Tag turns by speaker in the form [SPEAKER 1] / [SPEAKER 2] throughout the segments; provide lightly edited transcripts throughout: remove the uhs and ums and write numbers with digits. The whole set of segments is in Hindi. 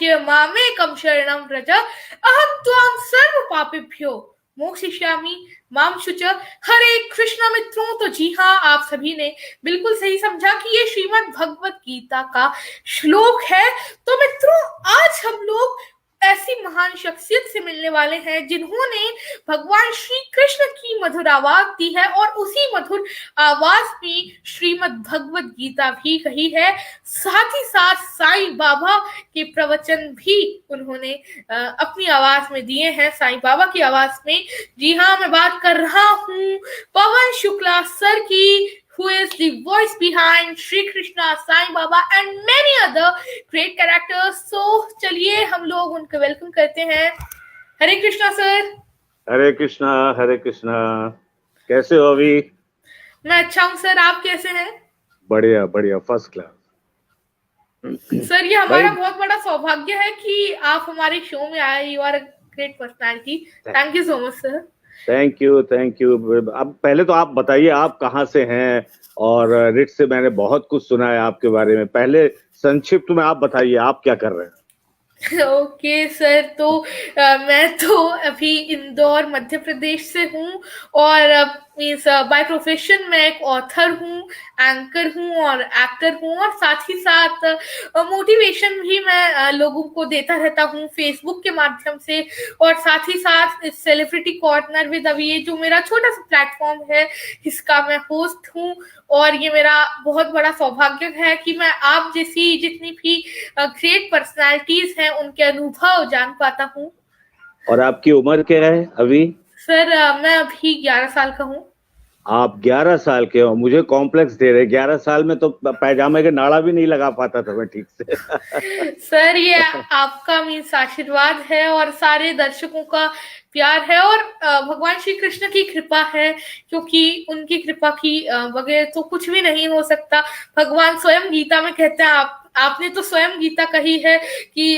[SPEAKER 1] प्रपद्ये मामेकं शरणं व्रज अहं त्वां सर्व पापेभ्यो मोक्षयिष्यामि माम शुच। हरे कृष्णा मित्रों, तो जी हाँ, आप सभी ने बिल्कुल सही समझा कि ये श्रीमद् भगवत गीता का श्लोक है। तो मित्रों, आज हम लोग ऐसी महान शख्सियत से मिलने वाले हैं जिन्होंने भगवान श्री कृष्ण की मधुर आवाज दी है और उसी मधुर आवाज में श्रीमद् भगवत गीता भी कही है। साथ ही साथ साईं बाबा के प्रवचन भी उन्होंने अपनी आवाज में दिए हैं, साईं बाबा की आवाज में। जी हाँ, मैं बात कर रहा हूँ पवन शुक्ला सर की, who is the voice behind Shri Krishna, Sai Baba and many other great characters. So चलिए हम लोग उनको वेलकम करते हैं। हरे कृष्णा सर।
[SPEAKER 2] हरे कृष्णा, हरे कृष्णा। कैसे हो अभी?
[SPEAKER 1] मैं अच्छा हूँ सर, आप कैसे हैं?
[SPEAKER 2] बढ़िया बढ़िया, फर्स्ट क्लास।
[SPEAKER 1] सर, ये हमारा बहुत बड़ा सौभाग्य है कि आप हमारे शो में आए। You are a great personality. Thank you so much sir.
[SPEAKER 2] Thank you, thank you. अब पहले तो आप बताइए, आप कहाँ से हैं? और रिट से मैंने बहुत कुछ सुना है आपके बारे में। पहले संक्षिप्त में आप बताइए, आप क्या कर रहे हैं?
[SPEAKER 1] ओके सर, तो मैं तो अभी इंदौर मध्य प्रदेश से हूँ और मीन्स बाय प्रोफेशन मैं एक ऑथर हूँ, एंकर हूँ और एक्टर हूँ, और साथ ही साथ मोटिवेशन भी मैं लोगों को देता रहता हूँ फेसबुक के माध्यम से। और साथ ही साथ सेलिब्रिटी कॉर्नर विद अभी, ये जो मेरा छोटा सा प्लेटफॉर्म है, इसका मैं होस्ट हूँ। और ये मेरा बहुत बड़ा सौभाग्य है कि मैं आप जैसी जितनी भी ग्रेट पर्सनालिटीज हैं उनके अनुभव जान पाता हूँ।
[SPEAKER 2] और आपकी उम्र क्या है अभी?
[SPEAKER 1] सर, मैं अभी 11 साल का हूँ।
[SPEAKER 2] आप 11 साल के हो? मुझे कॉम्प्लेक्स दे रहे। 11 साल में तो पैजामे के नाड़ा भी नहीं लगा पाता था मैं ठीक से।
[SPEAKER 1] सर, ये आपका मीन्स आशीर्वाद है और सारे दर्शकों का प्यार है और भगवान श्री कृष्ण की कृपा है, क्योंकि उनकी कृपा की बगैर तो कुछ भी नहीं हो सकता। भगवान स्वयं गीता में कहते हैं, आपने तो स्वयं गीता कही है कि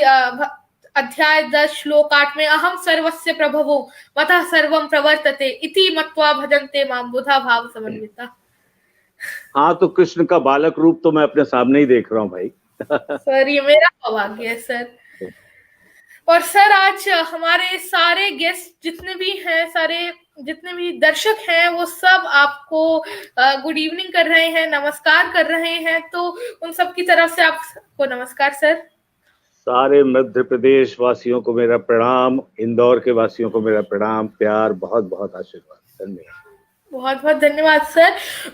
[SPEAKER 1] अध्याय 10 श्लोक 8 में अहम सर्वस्य प्रभवो मतः सर्वं प्रवर्तते इति मत्वा भजन्ते मां बुधा भाव समन्विता।
[SPEAKER 2] हाँ, तो कृष्ण का बालक रूप तो मैं अपने सामने ही देख रहा हूँ भाई।
[SPEAKER 1] सर, ये मेरा सौभाग्य है सर। और सर, आज हमारे सारे गेस्ट जितने भी हैं, सारे जितने भी दर्शक हैं, वो सब आपको गुड इवनिंग कर रहे हैं, नमस्कार कर रहे हैं। तो उन सब की तरफ से आपको नमस्कार सर।
[SPEAKER 2] सारे मध्य प्रदेश वासियों को मेरा प्रणाम, इंदौर के वासियों को मेरा प्रणाम, प्यार, बहुत बहुत आशीर्वाद। धन्यवाद।
[SPEAKER 1] बहुत बहुत धन्यवाद सर।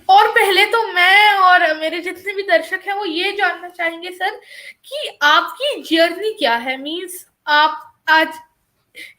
[SPEAKER 1] और पहले तो मैं और मेरे जितने भी दर्शक हैं वो ये जानना चाहेंगे सर कि आपकी जर्नी क्या है। मीन्स आप आज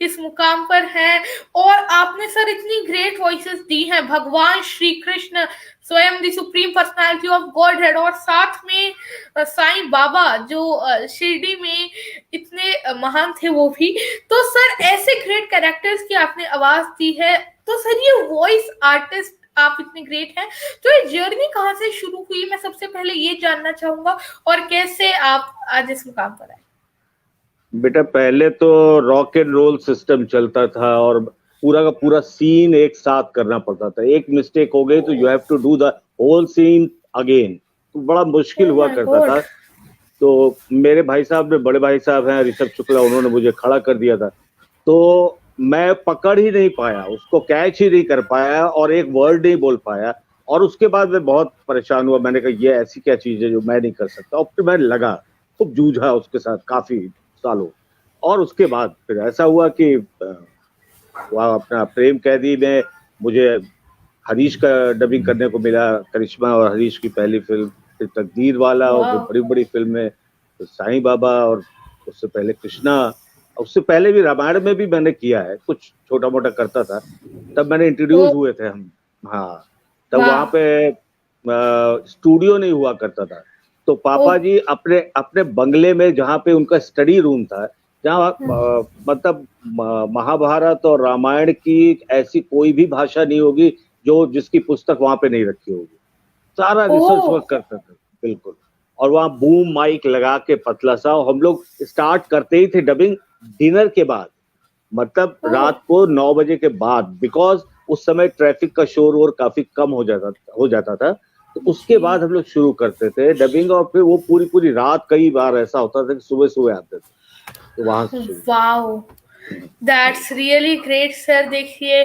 [SPEAKER 1] इस मुकाम पर हैं और आपने सर इतनी ग्रेट वॉइसेस दी हैं, भगवान श्री कृष्ण स्वयं the supreme personality of godhead, और साथ में साईं बाबा जो शिरडी में इतने महान थे वो भी। तो सर, ऐसे ग्रेट कैरेक्टर्स की आपने आवाज दी है, तो सर ये वॉइस आर्टिस्ट आप इतने ग्रेट हैं, तो ये जर्नी कहाँ से शुरू हुई, मैं सबसे पहले ये जानना चाहूंगा, और कैसे आप आज इस मुकाम पर आए?
[SPEAKER 2] बेटा, पहले तो रॉक एंड रोल सिस्टम चलता था और पूरा का पूरा सीन एक साथ करना पड़ता था। एक मिस्टेक हो गई तो you have to do the whole scene again, तो बड़ा मुश्किल हुआ करता था। तो मेरे भाई साहब ने, बड़े भाई साहब हैं ऋषभ शुक्ला, उन्होंने मुझे खड़ा कर दिया था, तो मैं पकड़ ही नहीं पाया, उसको कैच ही नहीं कर पाया और एक वर्ड नहीं बोल पाया। और उसके बाद मैं बहुत परेशान हुआ। मैंने कहा ये ऐसी क्या चीज है जो मैं नहीं कर सकता। और फिर मैं लगा, खूब जूझा उसके साथ काफी सालों। और उसके बाद फिर ऐसा हुआ कि वहाँ अपना प्रेम कैदी में मुझे हरीश का डबिंग करने को मिला, करिश्मा और हरीश की पहली फिल्म, फिर तकदीर वाला, और फिर बड़ी बड़ी फिल्में, तो साईं बाबा, और उससे पहले कृष्णा, उससे पहले भी रामायण में भी मैंने किया है, कुछ छोटा मोटा करता था। तब मैंने इंट्रोड्यूस हुए थे हम। हाँ, तब वहाँ पे स्टूडियो नहीं हुआ करता था, तो पापा जी अपने अपने बंगले में, जहाँ पे उनका स्टडी रूम था, जहाँ मतलब महाभारत और रामायण की ऐसी कोई भी भाषा नहीं होगी जो जिसकी पुस्तक वहां पे नहीं रखी होगी, सारा रिसर्च वर्क करता था बिल्कुल। और वहाँ बूम माइक लगा के पतला सा, हम लोग स्टार्ट करते ही थे डबिंग डिनर के बाद, मतलब रात को 9 बजे के बाद, बिकॉज उस समय ट्रैफिक का शोर और काफी कम हो जाता था। तो उसके बाद हम लोग शुरू करते थे डबिंग, और फिर वो पूरी रात, कई बार ऐसा होता था कि सुबह सुबह आते थे। तो वहां से शुरू।
[SPEAKER 1] Wow, that's really great sir. देखिए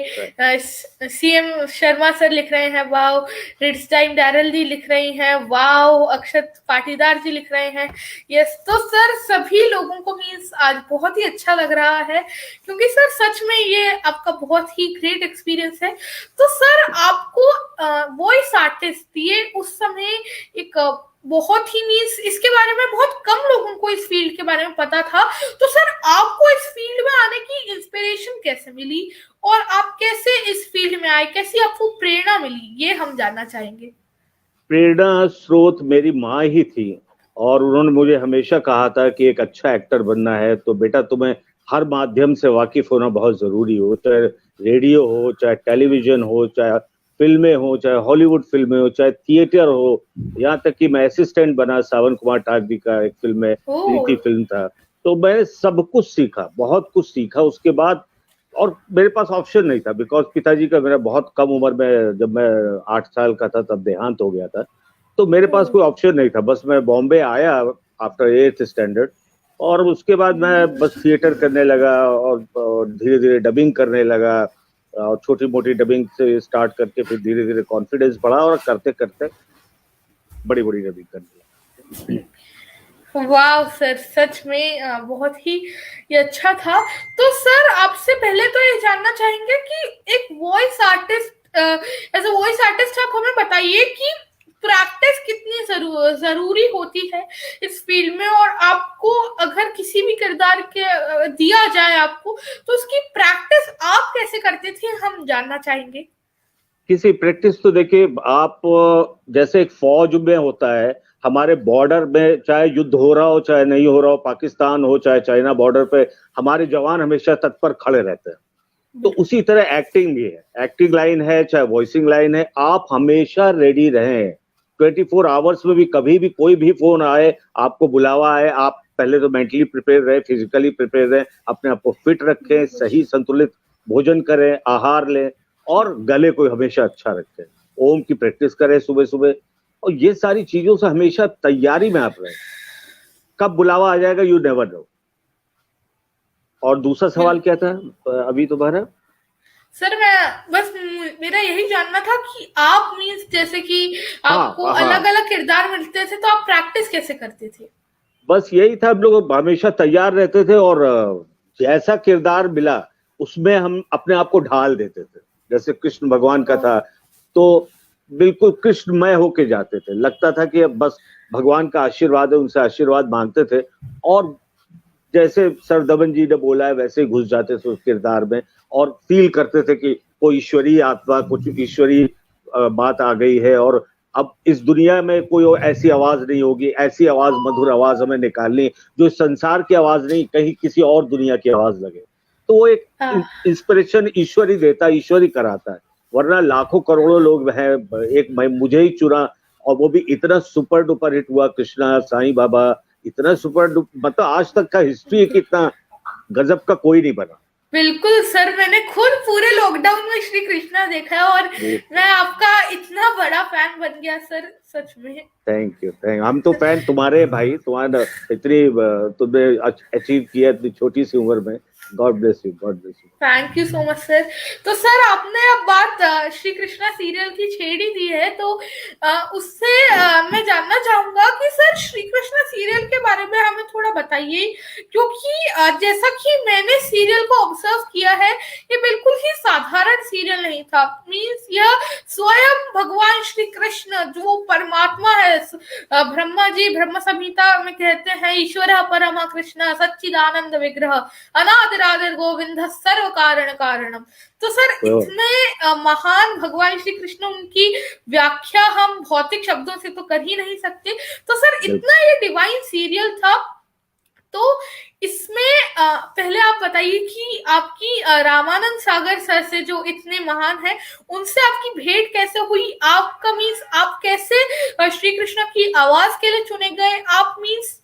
[SPEAKER 1] सीएम शर्मा सर लिख रहे हैं वाओ, रिट्स टाइम डैरल जी लिख रही हैं वाओ, अक्षत पाटीदार जी लिख रहे हैं यस। तो सर सभी लोगों को मीन्स आज बहुत ही अच्छा लग रहा है, क्योंकि सर सच में ये आपका बहुत ही ग्रेट एक्सपीरियंस है। तो सर आपको वॉइस आर्टिस्ट ये उस समय एक बहुत ही मीन्स इसके बारे में बहुत कम लोगों को इस फील्ड के बारे में पता था। तो सर आपको इस फील्ड में आने की इंस्पिरेशन कैसे मिली, और आप कैसे इस फील्ड में आए, कैसी आपको प्रेरणा मिली, ये हम जानना चाहेंगे।
[SPEAKER 2] प्रेरणा स्रोत मेरी माँ ही थी, और उन्होंने मुझे हमेशा कहा था कि एक अच्छा एक्टर बनना है तो बेटा तुम्हें हर माध्यम से वाकिफ होना बहुत जरूरी हो, चाहे रेडियो हो, चाहे टेलीविजन हो, चाहे फिल्में हो, चाहे हॉलीवुड फिल्में हो, चाहे थिएटर हो। यहाँ तक कि मैं असिस्टेंट बना सावन कुमार ठाकरे का एक फिल्म में, प्रीति फिल्म था। तो मैं सब कुछ सीखा, बहुत कुछ सीखा उसके बाद। और मेरे पास ऑप्शन नहीं था, बिकॉज पिताजी का मेरा बहुत कम उम्र में, जब मैं 8 साल का था तब देहांत हो गया था। तो मेरे पास कोई ऑप्शन नहीं था, बस मैं बॉम्बे आया आफ्टर 8th स्टैंडर्ड, और उसके बाद मैं बस थिएटर करने लगा और धीरे धीरे डबिंग करने लगा, और छोटी मोटी डबिंग से स्टार्ट करके फिर धीरे धीरे कॉन्फिडेंस बढ़ा, और करते करते बड़ी बड़ी डबिंग करने लगा।
[SPEAKER 1] वाह सर, सच में बहुत ही ये अच्छा था। तो सर आपसे पहले तो ये जानना चाहेंगे कि एक voice artist, as a voice artist आप हमें बताइए कि प्रैक्टिस कितनी जरूरी होती है इस फील्ड में, और आपको अगर किसी भी किरदार के दिया जाए आपको, तो उसकी प्रैक्टिस आप कैसे करते थे, हम जानना चाहेंगे।
[SPEAKER 2] किसी प्रैक्टिस तो देखिए आप, जैसे एक फौज में होता है, हमारे बॉर्डर में चाहे युद्ध हो रहा हो चाहे नहीं हो रहा हो, पाकिस्तान हो चाहे चाइना बॉर्डर पे, हमारे जवान हमेशा तत्पर खड़े रहते हैं। तो उसी तरह एक्टिंग भी है, एक्टिंग लाइन है चाहे वॉइसिंग लाइन है, आप हमेशा रेडी रहें। 24 आवर्स में भी कभी भी कोई भी फोन आए, आपको बुलावा आए, आप पहले तो मेंटली प्रिपेयर रहे, फिजिकली प्रिपेयर रहे, अपने आप को फिट रखें, सही संतुलित भोजन करें, आहार लें, और गले को हमेशा अच्छा रखें, ओम की प्रैक्टिस करें सुबह सुबह। और ये सारी चीजों से हमेशा तैयारी में आप रहें, कब बुलावा आ जाएगा यू नेवर नो। और दूसरा सवाल क्या था अभी तुम्हारा?
[SPEAKER 1] सर मैं बस मेरा यही जानना था कि आप मीन्स जैसे कि आपको अलग अलग किरदार मिलते थे, तो आप प्रैक्टिस कैसे करते थे?
[SPEAKER 2] बस यही था, हम लोग हमेशा तैयार रहते थे, और जैसा किरदार मिला उसमें हम अपने आप को ढाल देते थे। जैसे कृष्ण भगवान का था तो बिल्कुल कृष्णमय होके जाते थे, लगता था कि अब बस भगवान का आशीर्वाद है, उनसे आशीर्वाद मांगते थे, और जैसे सर दमन जी ने बोला है वैसे ही घुस जाते थे उस किरदार में, और फील करते थे कि कोई ईश्वरीय आत्मा, कुछ ईश्वरीय बात आ गई है, और अब इस दुनिया में कोई ऐसी आवाज नहीं होगी, ऐसी आवाज, मधुर आवाज हमें निकालनी जो संसार की आवाज नहीं, कहीं किसी और दुनिया की आवाज लगे। तो वो एक इंस्पिरेशन ईश्वर ही देता है, ईश्वर ही कराता है, वरना लाखों करोड़ों लोग हैं, एक मुझे ही चुना, और वो भी इतना सुपर डुपर हिट हुआ कृष्णा, साईं बाबा, इतना सुपर डुपर, मतलब आज तक का हिस्ट्री कितना गजब का कोई नहीं बना।
[SPEAKER 1] बिल्कुल सर, मैंने खुद पूरे लॉकडाउन में श्री कृष्णा देखा है, और मैं आपका इतना बड़ा फैन बन गया सर, सच में।
[SPEAKER 2] थैंक यू, हम तो फैन तुम्हारे भाई, तुम्हारा इतनी तुमने अचीव किया इतनी छोटी सी उम्र में। God bless you, God bless you.
[SPEAKER 1] Thank you so much sir. तो सर आपने अब बात श्री कृष्णा सीरियल की छेड़ ही दी है, तो उससे मैं जानना चाहूंगा कि सर श्री कृष्णा सीरियल के बारे में हमें थोड़ा बताइए, क्योंकि जैसा कि मैंने सीरियल को ऑब्जर्व किया है, ये बिल्कुल ही साधारण सीरियल नहीं था। मीन्स यह स्वयं भगवान श्री कृष्ण जो परमात्मा है, ब्रह्मा जी ब्रह्म संहिता में कहते हैं ईश्वर परमा कृष्ण सच्चिदानंद विग्रह अनादिरादिर गोविंद सर्व कारण कारणम। तो सर इतने महान भगवान श्री कृष्ण, उनकी व्याख्या हम भौतिक शब्दों से तो कर ही नहीं सकते। तो सर इतना ये डिवाइन सीरियल था, तो इसमें पहले आप बताइए कि आपकी रामानंद सागर सर से जो इतने महान हैं, उनसे आपकी भेंट कैसे हुई? आपका मीन्स आप कैसे श्री कृष्ण की आवाज के लिए चुने गए? आप मीन्स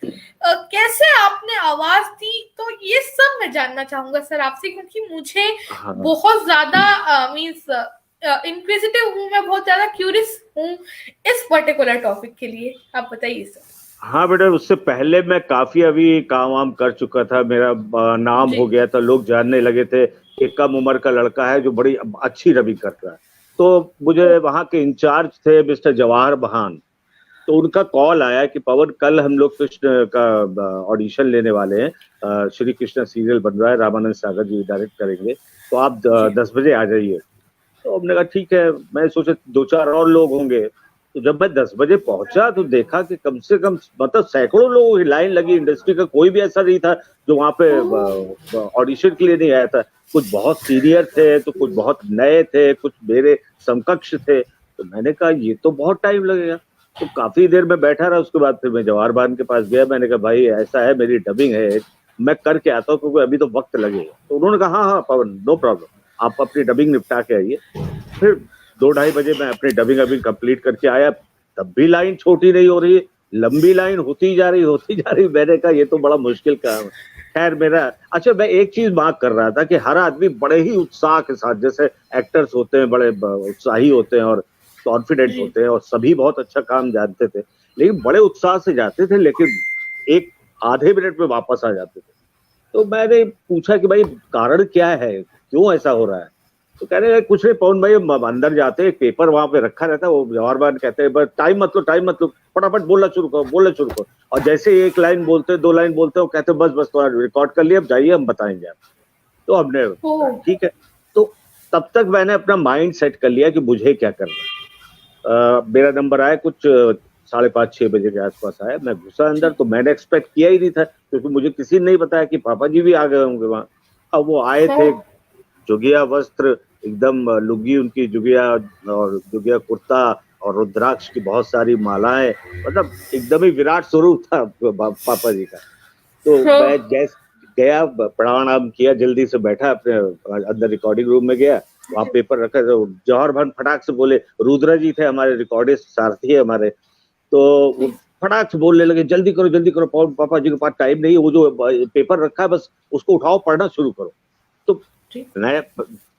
[SPEAKER 1] कैसे आपने आवाज दी? तो ये सब मैं जानना चाहूंगा सर आपसे, क्योंकि मुझे बहुत ज्यादा मीन्स इंक्विजिटिव हूँ मैं, बहुत ज्यादा क्यूरियस हूँ इस पर्टिकुलर टॉपिक के लिए। आप बताइए सर।
[SPEAKER 2] हाँ बेटा, उससे पहले मैं काफी अभी काम वाम कर चुका था, मेरा नाम
[SPEAKER 1] जी।
[SPEAKER 2] हो गया था, लोग जानने लगे थे कि कम उम्र का लड़का है जो बड़ी अच्छी डबिंग करता है। तो मुझे वहाँ के इंचार्ज थे मिस्टर जवाहर बहान, तो उनका कॉल आया कि पवन कल हम लोग कृष्ण का ऑडिशन लेने वाले हैं, श्री कृष्ण सीरियल बन रहा है, रामानंद सागर जी डायरेक्ट करेंगे, तो आप
[SPEAKER 1] जी।
[SPEAKER 2] 10 बजे आ जाइए। तो हमने कहा ठीक है, मैं सोचा दो चार और लोग होंगे। तो जब मैं 10 बजे पहुंचा तो देखा कि कम से कम मतलब सैकड़ों लोगों की लाइन लगी, इंडस्ट्री का कोई भी ऐसा नहीं था जो वहां
[SPEAKER 1] ओह!
[SPEAKER 2] पे ऑडिशन के लिए नहीं आया था। कुछ बहुत सीनियर थे, तो कुछ बहुत नए थे, कुछ मेरे समकक्ष थे। तो मैंने कहा ये तो बहुत टाइम लगेगा। तो काफी देर में बैठा रहा, उसके बाद फिर मैं जवाहर बान के पास गया, मैंने कहा भाई ऐसा है, मेरी डबिंग है, मैं करके आता हूँ क्योंकि अभी तो वक्त लगेगा। तो उन्होंने कहा हाँ हाँ पवन, नो प्रॉब्लम, आप अपनी डबिंग निपटा के आइए। फिर 2-2:30 बजे मैं अपनी डबिंग अभी कंप्लीट करके आया, तब भी लाइन छोटी नहीं हो रही है, लंबी लाइन होती जा रही। मैंने कहा ये तो बड़ा मुश्किल काम है। खैर मेरा, अच्छा मैं एक चीज मार्क कर रहा था कि हर आदमी बड़े ही उत्साह के साथ, जैसे एक्टर्स होते हैं बड़े उत्साही होते हैं और कॉन्फिडेंट
[SPEAKER 1] जी।
[SPEAKER 2] होते हैं और सभी बहुत अच्छा काम जानते थे, लेकिन बड़े उत्साह से जाते थे, लेकिन एक आधे मिनट में वापस आ जाते थे। तो मैंने पूछा कि भाई कारण क्या है, क्यों ऐसा हो रहा है? तो कह रहे हैं कुछ नहीं पवन भाई, हम अंदर जाते हैं, पेपर वहां पे रखा रहता है, वो जवाहर बान कहते हैं बस टाइम मत लो, फटाफट बोलना शुरू करो। और जैसे ही एक लाइन बोलते, 2 लाइन बोलते, वो कहते हैं बस बस थोड़ा रिकॉर्ड कर लिया, अब जाइए हम बताएंगे आप। तो हमने कहा,
[SPEAKER 1] ओह!
[SPEAKER 2] ठीक है। तो तब तक मैंने अपना माइंड सेट कर लिया कि मुझे क्या करना है। मेरा नंबर आया कुछ 5:30-6 बजे के आसपास आया, मैं घुसा अंदर,
[SPEAKER 1] जी।
[SPEAKER 2] तो मैंने एक्सपेक्ट किया ही नहीं था क्योंकि मुझे किसी ने नहीं बताया कि पापा जी भी आ गए होंगे वहां। अब वो आए थे,
[SPEAKER 1] ओह!
[SPEAKER 2] जुगिया वस्त्र, एकदम लुंगी उनकी जुगिया, और जुगिया कुर्ता, और रुद्राक्ष की बहुत सारी मालाएं, मतलब एकदम ही विराट स्वरूप था पापा जी का। तो मैं
[SPEAKER 1] ओह!
[SPEAKER 2] जैसे गया, प्रणाम किया, जल्दी से बैठा अपने अंदर रिकॉर्डिंग रूम में गया, वहां
[SPEAKER 1] जी।
[SPEAKER 2] पेपर रखा, तो जौहर भान फटाक से बोले, रुद्रा जी थे हमारे रिकॉर्डिस्ट सारथी है हमारे, तो वो
[SPEAKER 1] जी।
[SPEAKER 2] फटाक से बोलने लगे जल्दी करो पापा जी के पास टाइम नहीं है, वो जो पेपर रखा है बस उसको उठाओ, पढ़ना शुरू करो। तो
[SPEAKER 1] जी।
[SPEAKER 2] मैं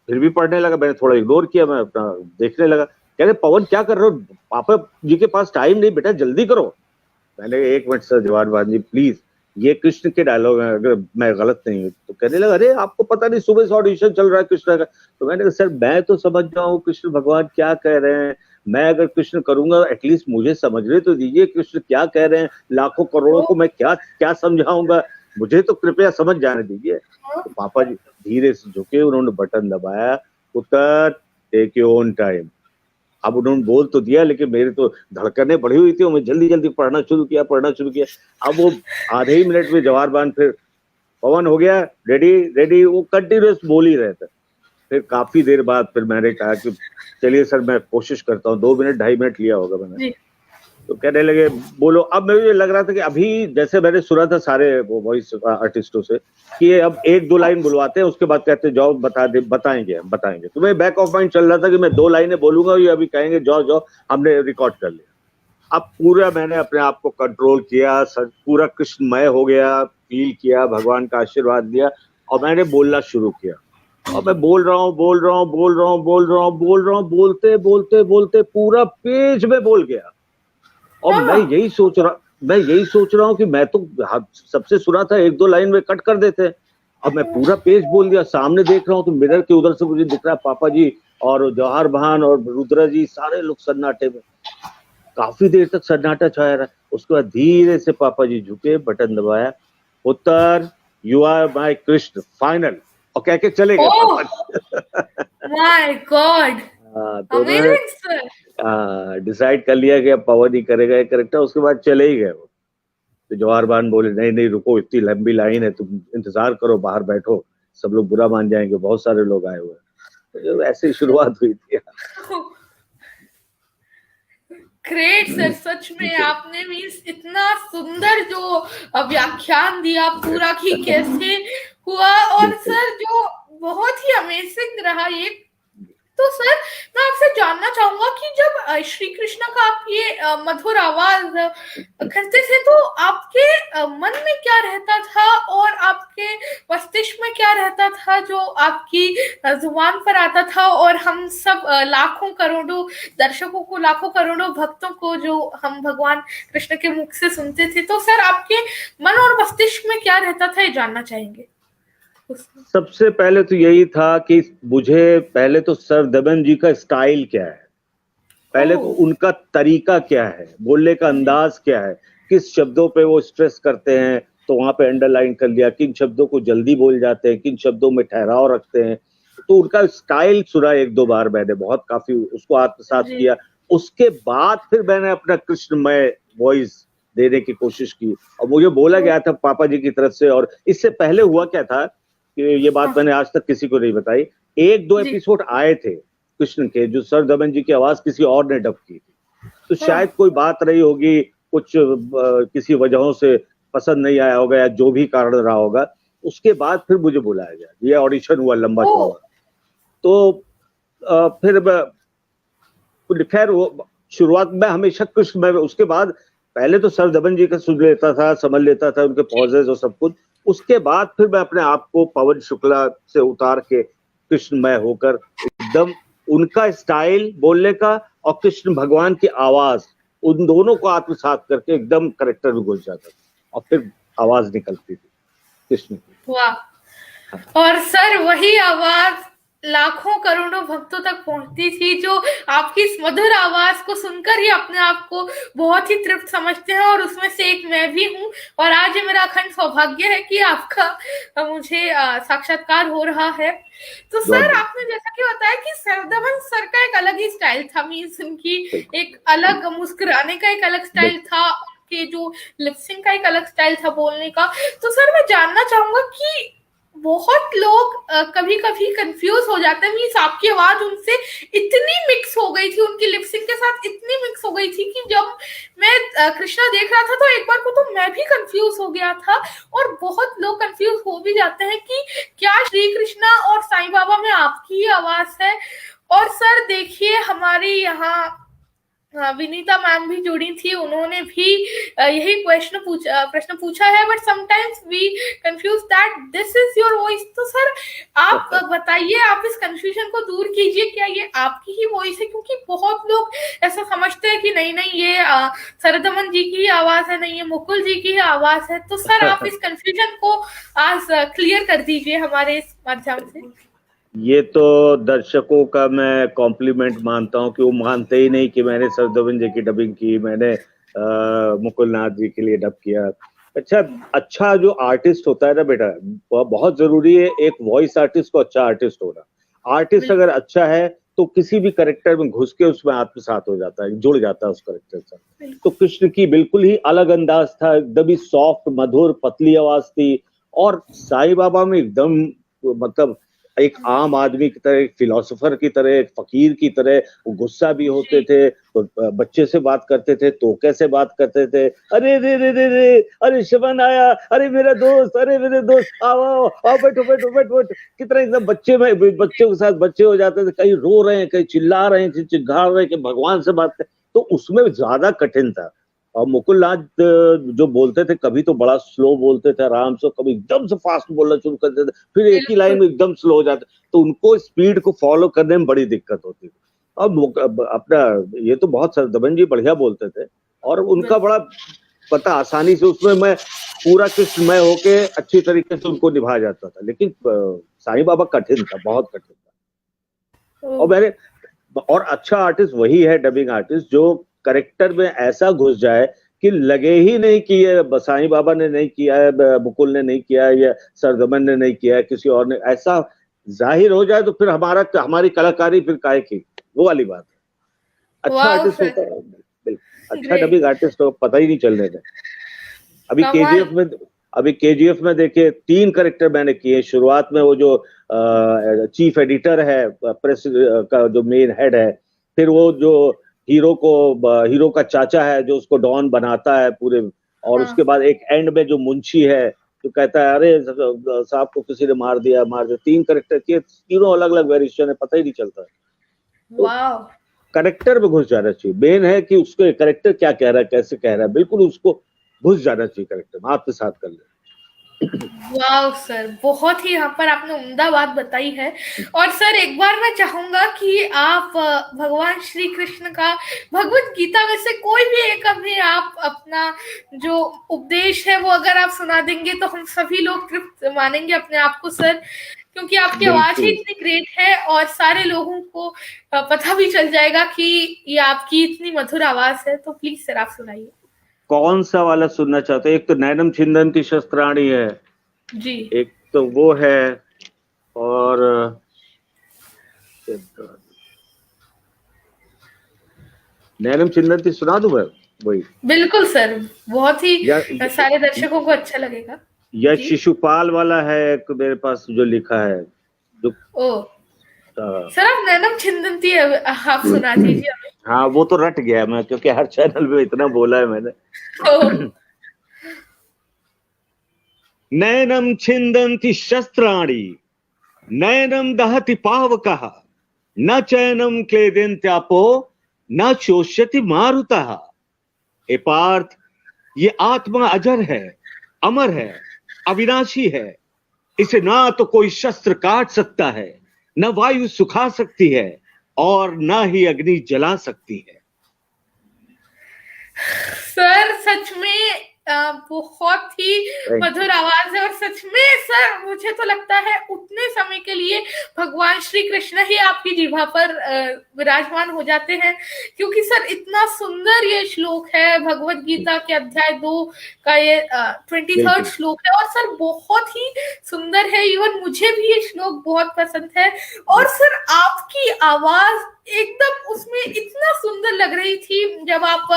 [SPEAKER 2] फिर भी पढ़ने लगा, मैंने थोड़ा इग्नोर किया, मैं अपना देखने लगा। कह रहे पवन क्या कर रहे हो, पापा जी के पास टाइम नहीं बेटा, जल्दी करो। मैंने कहा, 1 मिनट सर जवाहर बान जी प्लीज, ये कृष्ण के डायलॉग है, अगर मैं गलत नहीं हूँ। तो कहने लगा अरे आपको पता नहीं सुबह से ऑडिशन चल रहा है कृष्ण का। तो मैंने कहा सर मैं तो समझ रहा हूँ कृष्ण भगवान क्या कह रहे हैं, मैं अगर कृष्ण करूंगा एटलीस्ट मुझे समझने तो दीजिए, कृष्ण क्या कह रहे हैं, लाखों करोड़ों को
[SPEAKER 1] ओह!
[SPEAKER 2] मैं क्या क्या समझाऊंगा, मुझे तो कृपया समझ जाने दीजिए।
[SPEAKER 1] हाँ।
[SPEAKER 2] तो पापा जी धीरे से झुके, उन्होंने बटन दबाया, पुत्र टेक योर ओन टाइम। अब उन्होंने बोल तो दिया, लेकिन मेरी तो धड़कनें बढ़ी हुई थी और मैं जल्दी जल्दी पढ़ना शुरू किया। अब वो आधे ही मिनट में जवाहर बान फिर पवन हो गया रेडी रेडी, वो कंटिन्यूस बोल ही रहे थे। फिर काफी देर बाद फिर मैंने कहा कि चलिए सर मैं कोशिश करता हूँ, 2 मिनट 2.5 मिनट लिया होगा मैंने।
[SPEAKER 1] जी।
[SPEAKER 2] तो कहने लगे बोलो। अब मुझे लग रहा था कि अभी जैसे मैंने सुना था सारे वो वॉइस आर्टिस्टों से कि ये अब 1-2 लाइन बुलवाते हैं, उसके बाद कहते हैं जाओ बताएंगे। तो मैं बैक ऑफ माइंड चल रहा था कि मैं 2 लाइनें बोलूंगा, ये अभी कहेंगे जाओ जाओ हमने रिकॉर्ड कर लिया। अब पूरा मैंने अपने आप को कंट्रोल किया, पूरा कृष्णमय हो गया, फील किया, भगवान का आशीर्वाद लिया और मैंने बोलना शुरू किया। और मैं बोल रहा हूँ, बोलते बोलते पूरा पेज में बोल गया। और
[SPEAKER 1] हाँ।
[SPEAKER 2] मैं यही सोच रहा हूँ कि मैं तो सबसे सुना था 1-2 लाइन में कट कर देते हैं। अब मैं पूरा पेज बोल दिया, सामने देख रहा हूँ तो मिरर के उधर से मुझे दिख रहा है पापा जी और जवाहर भान और रुद्रा जी, सारे लोग सन्नाटे में। काफी देर तक सन्नाटा छाया रहा। उसके बाद धीरे से पापा जी झुके, बटन दबाया, पुत्र you are my Krishna final, और कह के चले गए
[SPEAKER 1] ओह!
[SPEAKER 2] पापा जी।
[SPEAKER 1] My God!
[SPEAKER 2] तो उन्होंने
[SPEAKER 1] अमेजिंग सर।
[SPEAKER 2] डिसाइड कर लिया कि अब पवन ही करेगा ये करेक्टर, उसके बाद चले ही गए वो। तो जवाहर बान बोले नहीं नहीं रुको, इतनी लंबी लाइन है, तुम इंतजार करो, बाहर बैठो, सब लोग बुरा मान जाएंगे, बहुत सारे लोग आए हुए हैं। तो ऐसे ही शुरुआत हुई थी।
[SPEAKER 1] ग्रेट सर, सच में आपने भी इतना सुंदर जो व्याख्यान दिया पूरा कि कैसे हुआ, और
[SPEAKER 2] बिल्कुल।
[SPEAKER 1] सर जो बहुत ही अमेजिंग रहा ये। तो सर मैं आपसे जानना चाहूंगा कि जब श्री कृष्ण का आप ये मधुर आवाज करते थे तो आपके मन में क्या रहता था और आपके मस्तिष्क में क्या रहता था जो आपकी जुबान पर आता था और हम सब लाखों करोड़ों दर्शकों को, लाखों करोड़ों भक्तों को जो हम भगवान कृष्ण के मुख से सुनते थे, तो सर आपके मन और मस्तिष्क में क्या रहता था ये जानना चाहेंगे।
[SPEAKER 2] सबसे पहले तो यही था कि मुझे पहले तो सर दमन जी का स्टाइल क्या है, पहले तो उनका तरीका क्या है, बोलने का अंदाज क्या है, किस शब्दों पे वो स्ट्रेस करते हैं तो वहां पे अंडरलाइन कर लिया, किन शब्दों को जल्दी बोल जाते हैं, किन शब्दों में ठहराव रखते हैं, तो उनका स्टाइल सुना एक दो बार मैंने, बहुत काफी उसको आत्मसात किया। उसके बाद फिर मैंने अपना कृष्णमय वॉइस देने की कोशिश की और मुझे बोला गया था पापा जी की तरफ से। और इससे पहले हुआ क्या था कि ये बात मैंने आज तक किसी को नहीं बताई, एक दो एपिसोड आए थे कृष्ण के जो सर दमन जी की आवाज किसी और ने डब की थी, तो शायद कोई बात रही होगी, कुछ किसी वजहों से पसंद नहीं आया होगा या जो भी कारण रहा होगा, उसके बाद फिर मुझे बुलाया गया, ये ऑडिशन हुआ लंबा चौड़ा। तो फिर खैर वो शुरुआत में हमेशा कृष्ण में, उसके बाद पहले तो सर दमन जी का सुन लेता था, समझ लेता था उनके पॉजेज और सब कुछ, उसके बाद फिर मैं अपने आप को पवन शुक्ला से उतार के कृष्णमय होकर एकदम उनका स्टाइल बोलने का और कृष्ण भगवान की आवाज, उन दोनों को आत्मसात करके एकदम करेक्टर में घुस जाता था और फिर आवाज निकलती थी कृष्ण की।
[SPEAKER 1] वाह। और सर वही आवाज लाखों करोड़ों भक्तों तक पहुंचती थी जो आपकी इस मधुर आवाज को सुनकर ही अपने आप को बहुत ही तृप्त समझते हैं, और उसमें से एक मैं भी हूँ। और आज ये मेरा अखंड सौभाग्य है कि आपका मुझे साक्षात्कार हो रहा है। तो सर आपने जैसा कि बताया कि सरदमन सर का एक अलग ही स्टाइल था, मीन्स उनकी एक अलग मुस्कुराने का एक अलग स्टाइल था, उनके जो लिपसिंग का एक अलग स्टाइल था बोलने का। तो सर मैं जानना चाहूंगा कि बहुत लोग कभी कभी कंफ्यूज हो जाते हैं, मीन्स आपकी आवाज उनसे इतनी मिक्स हो गई थी, उनकी लिपसिंग के साथ इतनी मिक्स हो गई थी कि जब मैं कृष्णा देख रहा था तो एक बार को तो मैं भी कंफ्यूज हो गया था, और बहुत लोग कंफ्यूज हो भी जाते हैं कि क्या श्री कृष्णा और साईं बाबा में आपकी ही आवाज है। और सर देखिए हमारे यहाँ विनीता मैम भी जुड़ी थी, उन्होंने भी यही प्रश्न पूछा है, but sometimes we confuse that this is your voice. तो सर आप बताइए, आप इस कंफ्यूजन को दूर कीजिए, क्या ये आपकी ही वॉइस है? क्योंकि बहुत लोग ऐसा समझते हैं कि नहीं नहीं ये सरदमन जी की ही आवाज है, नहीं ये मुकुल जी की ही आवाज है। तो सर आप इस कंफ्यूजन को आज क्लियर कर दीजिए हमारे इस माध्यम से।
[SPEAKER 2] ये तो दर्शकों का मैं कॉम्प्लीमेंट मानता हूँ कि वो मानते ही नहीं कि मैंने सरदमन जी की डबिंग की, मैंने मुकुल नाथ जी के लिए डब किया। अच्छा जो आर्टिस्ट होता है ना बेटा, बहुत जरूरी है एक वॉइस आर्टिस्ट को अच्छा आर्टिस्ट होना। आर्टिस्ट अगर अच्छा है तो किसी भी करेक्टर में घुस के उसमें आत्मसात हो जाता है, जुड़ जाता है उस करेक्टर से। तो कृष्ण की बिल्कुल ही अलग अंदाज था, एकदम ही सॉफ्ट मधुर पतली आवाज थी, और साईं बाबा में एकदम मतलब एक आम आदमी की तरह, एक फिलोसोफर की तरह, एक फकीर की तरह वो गुस्सा भी होते थे, तो बच्चे से बात करते थे, तो कैसे बात करते थे, अरे रे रे रे रे, अरे शिवन आया, अरे मेरा दोस्त, अरे मेरे दोस्त, आओ आओ आओ, बैठो बैठो बैठो बैठो, कितना एकदम बच्चे के साथ बच्चे हो जाते थे, कहीं रो रहे हैं, कहीं चिल्ला रहे हैं, चिल्ला रहे हैं कि भगवान से बात करें, तो उसमें ज्यादा कठिन था। और मुकुल नाथ जो बोलते थे, कभी तो बड़ा स्लो बोलते थे आराम से, कभी एकदम से फास्ट बोलना शुरू करते थे, फिर एक ही लाइन में एकदम स्लो हो जाते, तो उनको स्पीड को फॉलो करने में बड़ी दिक्कत होती थी। अब अपना ये तो बहुत सरदमन जी बढ़िया बोलते थे, और उनका बड़ा पता आसानी से उसमें मैं पूरा कृष्णमय होके अच्छी तरीके से उनको निभा जाता था। लेकिन साईं बाबा कठिन था, बहुत कठिन था। और अच्छा आर्टिस्ट वही है, डबिंग आर्टिस्ट, जो करेक्टर में ऐसा घुस जाए कि लगे ही नहीं कि ये साईं बाबा ने नहीं किया है, मुकुल ने नहीं किया है, या सरदमन ने नहीं किया है, किसी और ने, ऐसा जाहिर हो जाए तो फिर हमारी कलाकारी फिर काहे की, वो वाली बात है। अच्छा आर्टिस्ट होता है, अच्छा डबिंग आर्टिस्ट हो, पता ही नहीं चलने दे। अभी केजीएफ में देखिए 3 करेक्टर मैंने किए। शुरुआत में वो जो चीफ एडिटर है, प्रेस का जो मेन हेड है, फिर वो जो हीरो का चाचा है जो उसको डॉन बनाता है पूरे, और उसके बाद एक एंड में जो मुंशी है जो कहता है अरे साहब को किसी ने मार दिया। 3 करेक्टर किए, तीनों अलग अलग वेरिएशन है, पता ही नहीं चलता। तो करेक्टर में घुस जाना चाहिए। मेन है कि उसको करेक्टर क्या कह रहा है, कैसे कह रहा है, बिल्कुल उसको घुस जाना चाहिए करेक्टर में, आत्मसात कर ले।
[SPEAKER 1] वाह सर, बहुत ही यहाँ पर आपने उम्दा बात बताई है। और सर एक बार मैं चाहूंगा कि आप भगवान श्री कृष्ण का भगवत गीता में से कोई भी एक अभी आप अपना जो उपदेश है वो अगर आप सुना देंगे तो हम सभी लोग तृप्त मानेंगे अपने आप को सर, क्योंकि आपकी आवाज ही इतनी ग्रेट है और सारे लोगों को पता भी चल जाएगा कि ये आपकी इतनी मधुर आवाज है। तो प्लीज सर आप सुनाइए।
[SPEAKER 2] कौन सा वाला सुनना चाहते हैं? एक तो नैनम छिंदन्ति शस्त्राणि है
[SPEAKER 1] जी,
[SPEAKER 2] एक तो वो है, और नैनम छिंदन्ति सुना दूं मैं? वही
[SPEAKER 1] बिल्कुल सर, बहुत ही
[SPEAKER 2] या
[SPEAKER 1] सारे दर्शकों को अच्छा लगेगा।
[SPEAKER 2] या
[SPEAKER 1] जी।
[SPEAKER 2] शिशुपाल वाला है एक मेरे पास जो लिखा है, जो
[SPEAKER 1] ओ सर आप नैनम छिंदन्ति आप सुना दीजिए हमें।
[SPEAKER 2] हाँ वो तो रट गया मैं, क्योंकि हर चैनल में इतना बोला है मैंने।
[SPEAKER 1] ओ,
[SPEAKER 2] नैनम छिंदन्ति शस्त्राणि नैनम दहति पावकः न चैनम क्लेदन्त्यापो न चोष्यति मारुतः। हे पार्थ, ये आत्मा अजर है, अमर है, अविनाशी है। इसे ना तो कोई शस्त्र काट सकता है, न वायु सुखा सकती है, और न ही अग्नि जला सकती है।
[SPEAKER 1] सर सच में बहुत ही मधुर आवाज है। और सच में सर मुझे तो लगता है उतने समय के लिए भगवान श्री कृष्ण ही आपकी जीभा पर विराजमान हो जाते हैं, क्योंकि सर इतना सुंदर ये श्लोक है भगवत गीता के अध्याय 2 का, ये 23rd श्लोक है और सर बहुत ही सुंदर है। इवन मुझे भी ये श्लोक बहुत पसंद है। और सर आपकी आवाज एकदम उसमें इतना सुंदर लग रही थी जब आप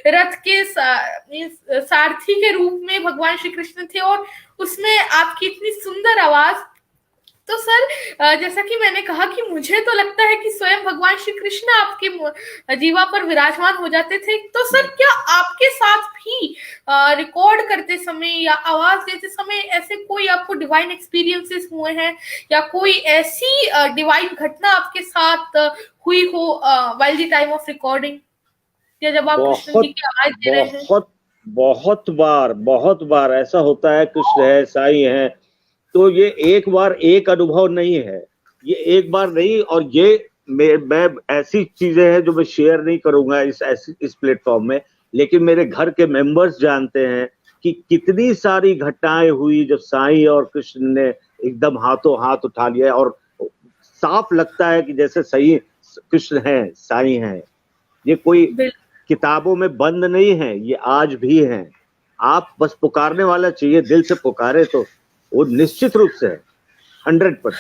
[SPEAKER 1] रथ के सारथी के रूप में भगवान श्री कृष्ण थे और उसमें आपकी इतनी सुंदर आवाज। तो सर जैसा कि मैंने कहा कि मुझे तो लगता है कि स्वयं भगवान श्री कृष्ण आपके जीवा पर विराजमान हो जाते थे। तो सर क्या आपके साथ भी रिकॉर्ड करते समय या आवाज देते समय ऐसे कोई आपको डिवाइन एक्सपीरियंसेस हुए हैं या कोई ऐसी डिवाइन घटना आपके साथ हुई हो while the time of recording, या जब आप कृष्ण जी की आवाज दे रहे हैं?
[SPEAKER 2] बहुत बार ऐसा होता है। कृष्ण है, साईं है, तो ये एक बार एक अनुभव नहीं है, ये एक बार नहीं। और ये मैं ऐसी चीजें हैं जो मैं शेयर नहीं करूंगा इस प्लेटफॉर्म में, लेकिन मेरे घर के मेंबर्स जानते हैं कि कितनी सारी घटनाएं हुई जब साईं और कृष्ण ने एकदम हाथों हाथ उठा लिया, और साफ लगता है कि जैसे सही कृष्ण है, साईं है। ये कोई किताबों में बंद नहीं है, ये आज भी है। आप बस पुकारने वाला चाहिए, दिल से पुकारे तो वो निश्चित रूप से 100%।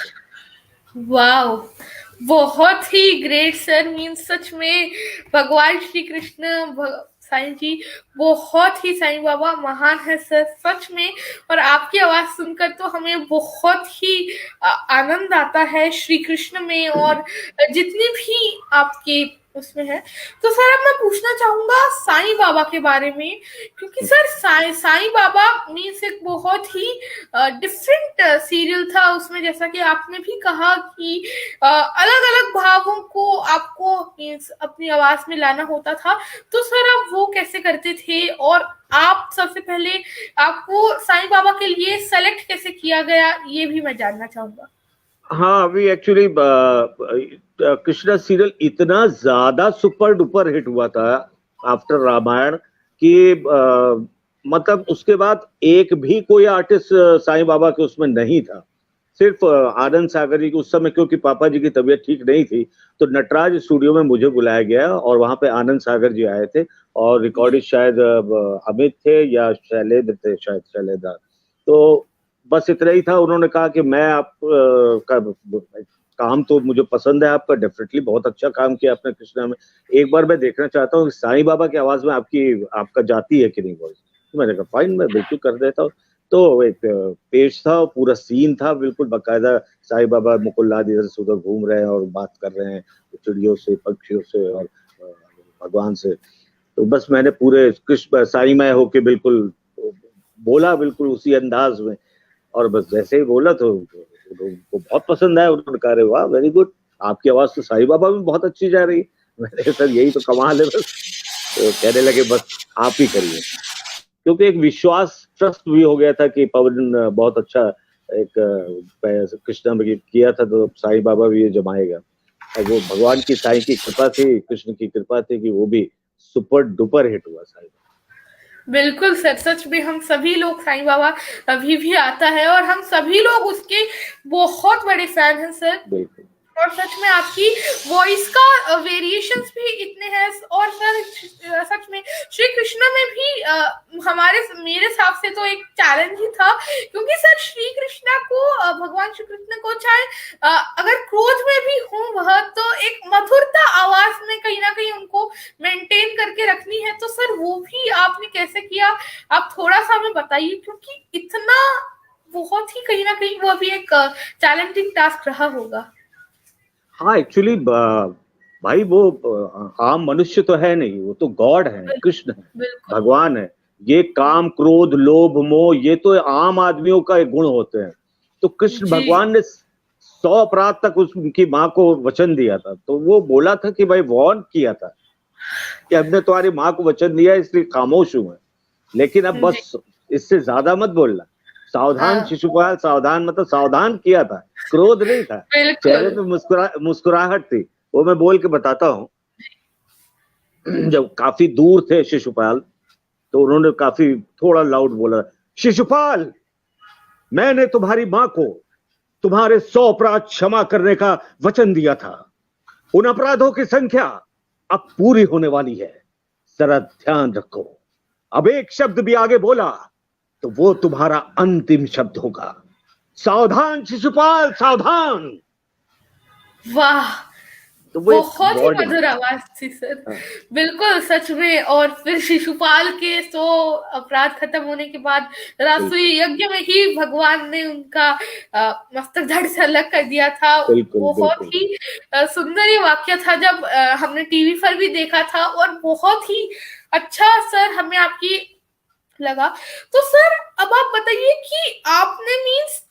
[SPEAKER 1] वाओ, बहुत ही ग्रेट सर। मीन्स सच में भगवान श्री कृष्ण साईं जी बहुत ही, साईं बाबा महान है सर सच में। और आपकी आवाज सुनकर तो हमें बहुत ही आनंद आता है श्री कृष्ण में और जितनी भी आपके उसमें है। तो सर अब मैं पूछना चाहूंगा साईं बाबा के बारे में, क्योंकि सर साईं बाबा मीन्स एक बहुत ही डिफरेंट सीरियल था। उसमें जैसा कि आपने भी कहा कि अलग अलग भावों को आपको मीन्स अपनी आवाज में लाना होता था। तो सर आप वो कैसे करते थे, और आप सबसे पहले आपको साईं बाबा के लिए सेलेक्ट कैसे किया गया, ये भी मैं जानना चाहूंगा।
[SPEAKER 2] हाँ, अभी एक्चुअली कृष्णा सीरियल इतना ज्यादा सुपर डुपर हिट हुआ था आफ्टर रामायण कि मतलब उसके बाद एक भी कोई आर्टिस्ट साईं बाबा के उसमें नहीं था। सिर्फ आनंद सागर जी के उस समय, क्योंकि पापा जी की तबीयत ठीक नहीं थी, तो नटराज स्टूडियो में मुझे बुलाया गया और वहां पे आनंद सागर जी आए थे और रिकॉर्डिस्ट शायद अमित थे या शैलेंद्र थे, शायद शैलेंद्र। तो बस इतना ही था। उन्होंने कहा कि मैं आप का काम तो मुझे पसंद है आपका, डेफिनेटली बहुत अच्छा काम किया आपने कृष्णा में, एक बार मैं देखना चाहता हूँ साईं बाबा की आवाज में आपका जाती है कि नहीं वॉइस। तो मैंने कहा फाइन, मैं बिल्कुल कर देता हूँ। तो एक पेज था, पूरा सीन था बिल्कुल बाकायदा, साईं बाबा मुकुल्लाद इधर से उधर घूम रहे हैं और बात कर रहे हैं चिड़ियों से, पक्षियों से और भगवान से। तो बस मैंने पूरे कृष्ण साईमय होके बिल्कुल बोला, बिल्कुल उसी अंदाज में, और बस जैसे ही बोला तो उनको बहुत पसंद आया। उन्होंने कहा वाह वेरी गुड, आपकी आवाज तो साईं बाबा में बहुत अच्छी जा रही है। मैंने कहा, सर यही तो कमाल है बस। तो कहने लगे बस आप ही करिए, क्योंकि एक विश्वास, ट्रस्ट भी हो गया था कि पवन बहुत अच्छा एक कृष्णा में किया था, तो साईं बाबा भी ये जमाएगा। और वो भगवान की, साईं की कृपा थी, कृष्ण की कृपा थी कि वो भी सुपर डुपर हिट हुआ साईं।
[SPEAKER 1] बिल्कुल सर, सच में हम सभी लोग, साईं बाबा अभी भी आता है और हम सभी लोग उसके बहुत बड़े फैन हैं सर।
[SPEAKER 2] बिल्कुल।
[SPEAKER 1] और सच में आपकी वॉइस का वेरिएशंस भी इतने हैं। और सर सच में श्री कृष्ण में भी मेरे हिसाब से तो एक चैलेंज ही था, क्योंकि सर श्री कृष्णा को भगवान श्री कृष्ण को चाहे अगर क्रोध में भी हो वह, तो एक मधुरता आवाज में कहीं ना कहीं उनको मेंटेन करके रखनी है। तो सर वो भी आपने कैसे किया, आप थोड़ा सा हमें बताइए, क्योंकि इतना बहुत ही कहीं ना कहीं वो भी एक चैलेंजिंग टास्क रहा होगा।
[SPEAKER 2] हाँ एक्चुअली भाई वो आम मनुष्य तो है नहीं, वो तो गॉड है, कृष्ण है,
[SPEAKER 1] बिल्कुल
[SPEAKER 2] भगवान है। ये काम, क्रोध, लोभ, मोह, ये तो आम आदमियों का गुण होते हैं। तो कृष्ण
[SPEAKER 1] जी,
[SPEAKER 2] भगवान ने 100 अपराध तक उनकी माँ को वचन दिया था, तो वो बोला था कि भाई वार्न किया था कि हमने तुम्हारी माँ को वचन दिया इसलिए खामोश हूं मैं, लेकिन अब
[SPEAKER 1] जी,
[SPEAKER 2] बस इससे ज्यादा मत बोलना। सावधान
[SPEAKER 1] हाँ,
[SPEAKER 2] शिशुपाल, सावधान मतलब सावधान किया था, क्रोध नहीं था, चेहरे
[SPEAKER 1] बिल्कुल,
[SPEAKER 2] पे मुस्कुराहट थी। वो मैं बोल के बताता हूँ। जब काफी दूर थे शिशुपाल, तो उन्होंने काफी थोड़ा लाउड बोला, शिशुपाल, मैंने तुम्हारी माँ को तुम्हारे 100 अपराध क्षमा करने का वचन दिया था। उन अपराधों की संख्या अब पूरी होने वाली है, जरा ध्यान रखो। अब एक शब्द भी आगे बोला तो वो तुम्हारा अंतिम शब्द होगा। सावधान शिशुपाल, सावधान।
[SPEAKER 1] वाह!
[SPEAKER 2] तो वो एक
[SPEAKER 1] बहुत ही
[SPEAKER 2] वार्निंग।
[SPEAKER 1] मधुर आवाज थी सर,
[SPEAKER 2] हाँ,
[SPEAKER 1] बिल्कुल सच में। और फिर शिशुपाल के 100 अपराध खत्म होने के बाद रासुई
[SPEAKER 2] बिल्कुल
[SPEAKER 1] यज्ञ में ही भगवान ने उनका मस्तक धड़ से अलग कर दिया था।
[SPEAKER 2] बिल्कुल
[SPEAKER 1] बहुत
[SPEAKER 2] बिल्कुल।
[SPEAKER 1] ही सुंदर ये वाक्य था, जब हमने टीवी पर भी देखा था, और बहुत ही अच्छा सर हमें आपकी लगा। तो सर अब आप बताइए कि आपने मीन्स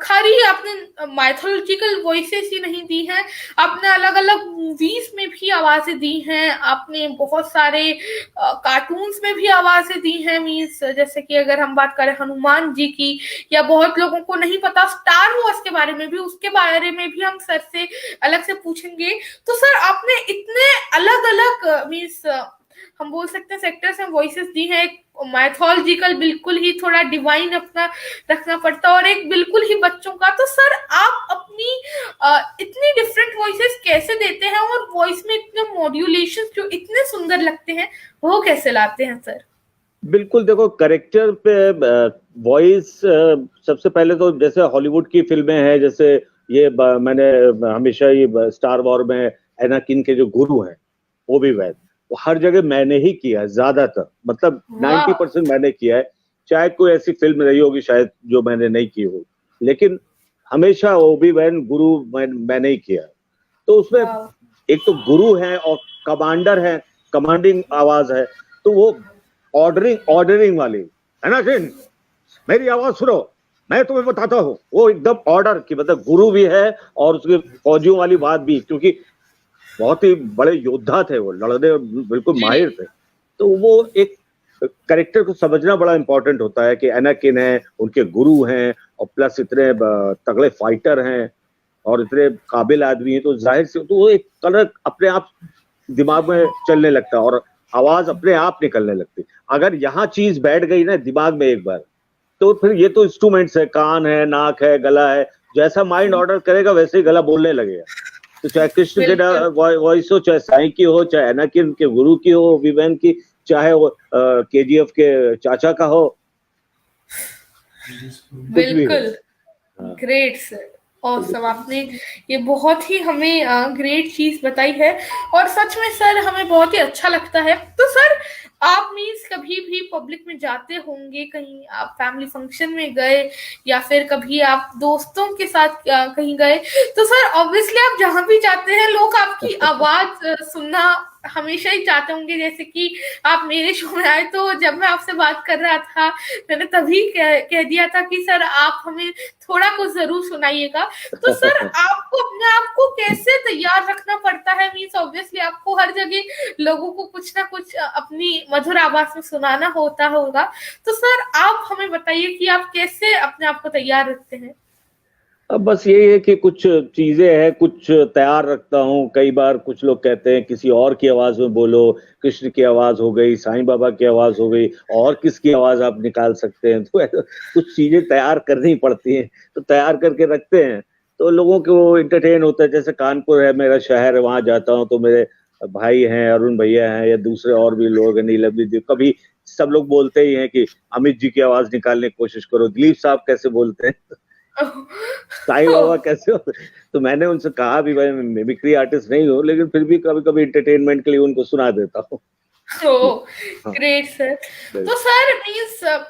[SPEAKER 1] खाली आपने माइथोलॉजिकल वॉइसेस ही नहीं दी हैं, आपने अलग अलग मूवीज में भी आवाजें दी हैं, आपने बहुत सारे कार्टून्स में भी आवाजें दी हैं। मीन्स जैसे कि अगर हम बात करें हनुमान जी की, या बहुत लोगों को नहीं पता स्टार वॉर्स के बारे में भी, उसके बारे में भी हम सर से अलग से पूछेंगे। तो सर आपने इतने अलग अलग मीन्स हम बोल सकते हैं सेक्टर्स में वॉइसेस दी हैं। एक माइथोलॉजिकल बिल्कुल ही थोड़ा डिवाइन अपना रखना पड़ता है, और एक बिल्कुल ही बच्चों का। तो सर आप अपनी इतनी डिफरेंट वॉइसेस कैसे देते हैं, और वॉइस में इतने मॉड्यूलेशन जो इतने सुंदर लगते हैं वो कैसे लाते हैं सर?
[SPEAKER 2] बिल्कुल, देखो करेक्टर पे वॉइस सबसे पहले तो जैसे हॉलीवुड की फिल्में हैं, जैसे मैंने हमेशा ये स्टार वॉर में एनाकिन के जो गुरु हैं वो भी वैद, वो हर जगह मैंने ही किया है ज्यादातर, मतलब 90% मैंने किया है। चाहे कोई ऐसी फिल्म रही होगी शायद जो मैंने नहीं की हो, लेकिन हमेशा ओबी वैन गुरु मैंने ही किया है। तो उसमें एक तो गुरु है और कमांडर है, कमांडिंग आवाज है, तो वो ऑर्डरिंग वाली है ना जिन, मेरी आवाज सुनो, मैं तुम्हें बताता हूँ, वो एकदम ऑर्डर की, मतलब गुरु भी है और उसके फौजियों वाली बात भी, क्योंकि बहुत ही बड़े योद्धा थे वो, लड़ने बिल्कुल माहिर थे। तो वो एक कैरेक्टर को समझना बड़ा इंपॉर्टेंट होता है कि एनाकिन है, उनके गुरु हैं, और प्लस इतने तगड़े फाइटर हैं और इतने काबिल आदमी हैं, तो जाहिर से तो वो एक कलर अपने आप दिमाग में चलने लगता है और आवाज अपने आप निकलने लगती। अगर यहाँ चीज बैठ गई ना दिमाग में एक बार, तो फिर ये तो इंस्ट्रूमेंट्स है, कान है, नाक है, गला है, जैसा माइंड ऑर्डर करेगा वैसे ही गला बोलने लगेगा। तो चाहे कृष्ण के वॉइस हो, चाहे साईं की हो, चाहे एनाकिन के गुरु की हो, विवेन की, चाहे वो केजीएफ के चाचा का हो, कुछ भी हो।
[SPEAKER 1] बिल्कुल ग्रेट सर, ऑसम, आपने ये बहुत ही हमें ग्रेट चीज बताई है, और सच में सर हमें बहुत ही अच्छा लगता है। तो सर आप मीन्स कभी भी पब्लिक में जाते होंगे, कहीं आप फैमिली फंक्शन में गए, या फिर कभी आप दोस्तों के साथ कहीं गए, तो सर ऑब्वियसली आप जहां भी जाते हैं लोग आपकी आवाज सुनना हमेशा ही चाहते होंगे, जैसे कि आप मेरे शो में आए तो जब मैं आपसे बात कर रहा था मैंने तभी कह दिया था कि सर आप हमें थोड़ा कुछ जरूर सुनाइएगा। तो सर आपको अपने आप को कैसे तैयार रखना पड़ता है? मीन्स ऑब्वियसली आपको हर जगह लोगों को कुछ ना कुछ अपनी मधुर आवाज में सुनाना होता होगा। तो सर आप हमें बताइए कि आप कैसे अपने आप को तैयार रखते हैं?
[SPEAKER 2] अब बस यही है कि कुछ चीजें हैं, कुछ तैयार रखता हूँ। कई बार कुछ लोग कहते हैं किसी और की आवाज में बोलो, कृष्ण की आवाज हो गई, साईं बाबा की आवाज हो गई, और किसकी आवाज आप निकाल सकते हैं। तो ऐसा कुछ चीजें तैयार करनी पड़ती हैं, तो तैयार करके रखते हैं। तो लोगों को इंटरटेन होता है। जैसे कानपुर है मेरा शहर, वहां जाता हूँ तो मेरे भाई हैं, अरुण भैया हैं, या दूसरे और भी लोग हैं, नीलम दीदी, कभी सब लोग बोलते ही हैं कि अमित जी की आवाज निकालने की कोशिश करो, दिलीप साहब कैसे बोलते हैं, साईं बाबा कैसे होते। तो मैंने उनसे कहा भी भाई मैं मिमिक्री आर्टिस्ट नहीं हूँ, लेकिन फिर भी कभी कभी इंटरटेनमेंट के लिए उनको सुना देता हूँ। हाँ,
[SPEAKER 1] ग्रेट सर। तो सर मीन्स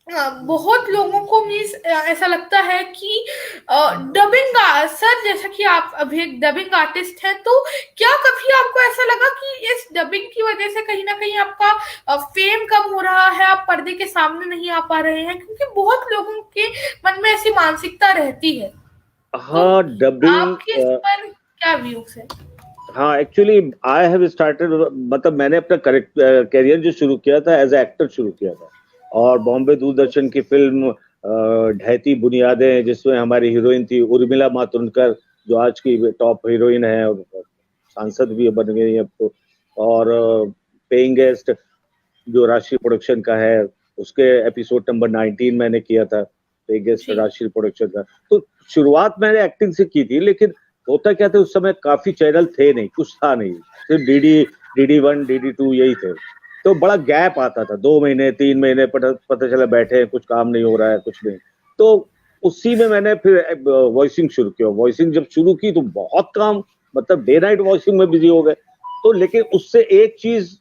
[SPEAKER 1] बहुत लोगों को मीन्स ऐसा लगता है कि डबिंग सर, जैसा कि आप अभी एक डबिंग आर्टिस्ट हैं, तो क्या कभी आपको ऐसा लगा कि इस डबिंग की वजह से कहीं ना कहीं आपका फेम कम हो रहा है, आप पर्दे के सामने नहीं आ पा रहे हैं? क्योंकि बहुत लोगों के मन में ऐसी मानसिकता रहती है।
[SPEAKER 2] हाँ
[SPEAKER 1] तो
[SPEAKER 2] डबिंग,
[SPEAKER 1] आपके इस पर क्या व्यूज है?
[SPEAKER 2] हाँ एक्चुअली आई हैव स्टार्टेड, मतलब मैंने अपना करियर जो शुरू किया था एज ए एक्टर शुरू किया था, और बॉम्बे दूरदर्शन की फिल्म ढहती बुनियादें, जिसमें हमारी हीरोइन थी उर्मिला मातोंडकर, जो आज की टॉप हीरोइन है और सांसद भी बन गई है अब तो। और पेइंग गेस्ट जो राशि प्रोडक्शन का है, उसके एपिसोड नंबर 19 मैंने किया था, पेइंग गेस्ट राशि प्रोडक्शन का। तो शुरुआत मैंने एक्टिंग से की थी, लेकिन होता क्या था उस समय काफी चैनल थे नहीं, कुछ था नहीं, सिर्फ DD1 DD2 यही थे। तो बड़ा गैप आता था, 2 महीने 3 महीने, पता चला बैठे हैं, कुछ काम नहीं हो रहा है, कुछ नहीं। तो उसी में मैंने फिर वॉइसिंग शुरू किया। वॉइसिंग जब शुरू की तो बहुत काम, मतलब डे नाइट वॉइसिंग में बिजी हो गए। तो लेकिन उससे एक चीज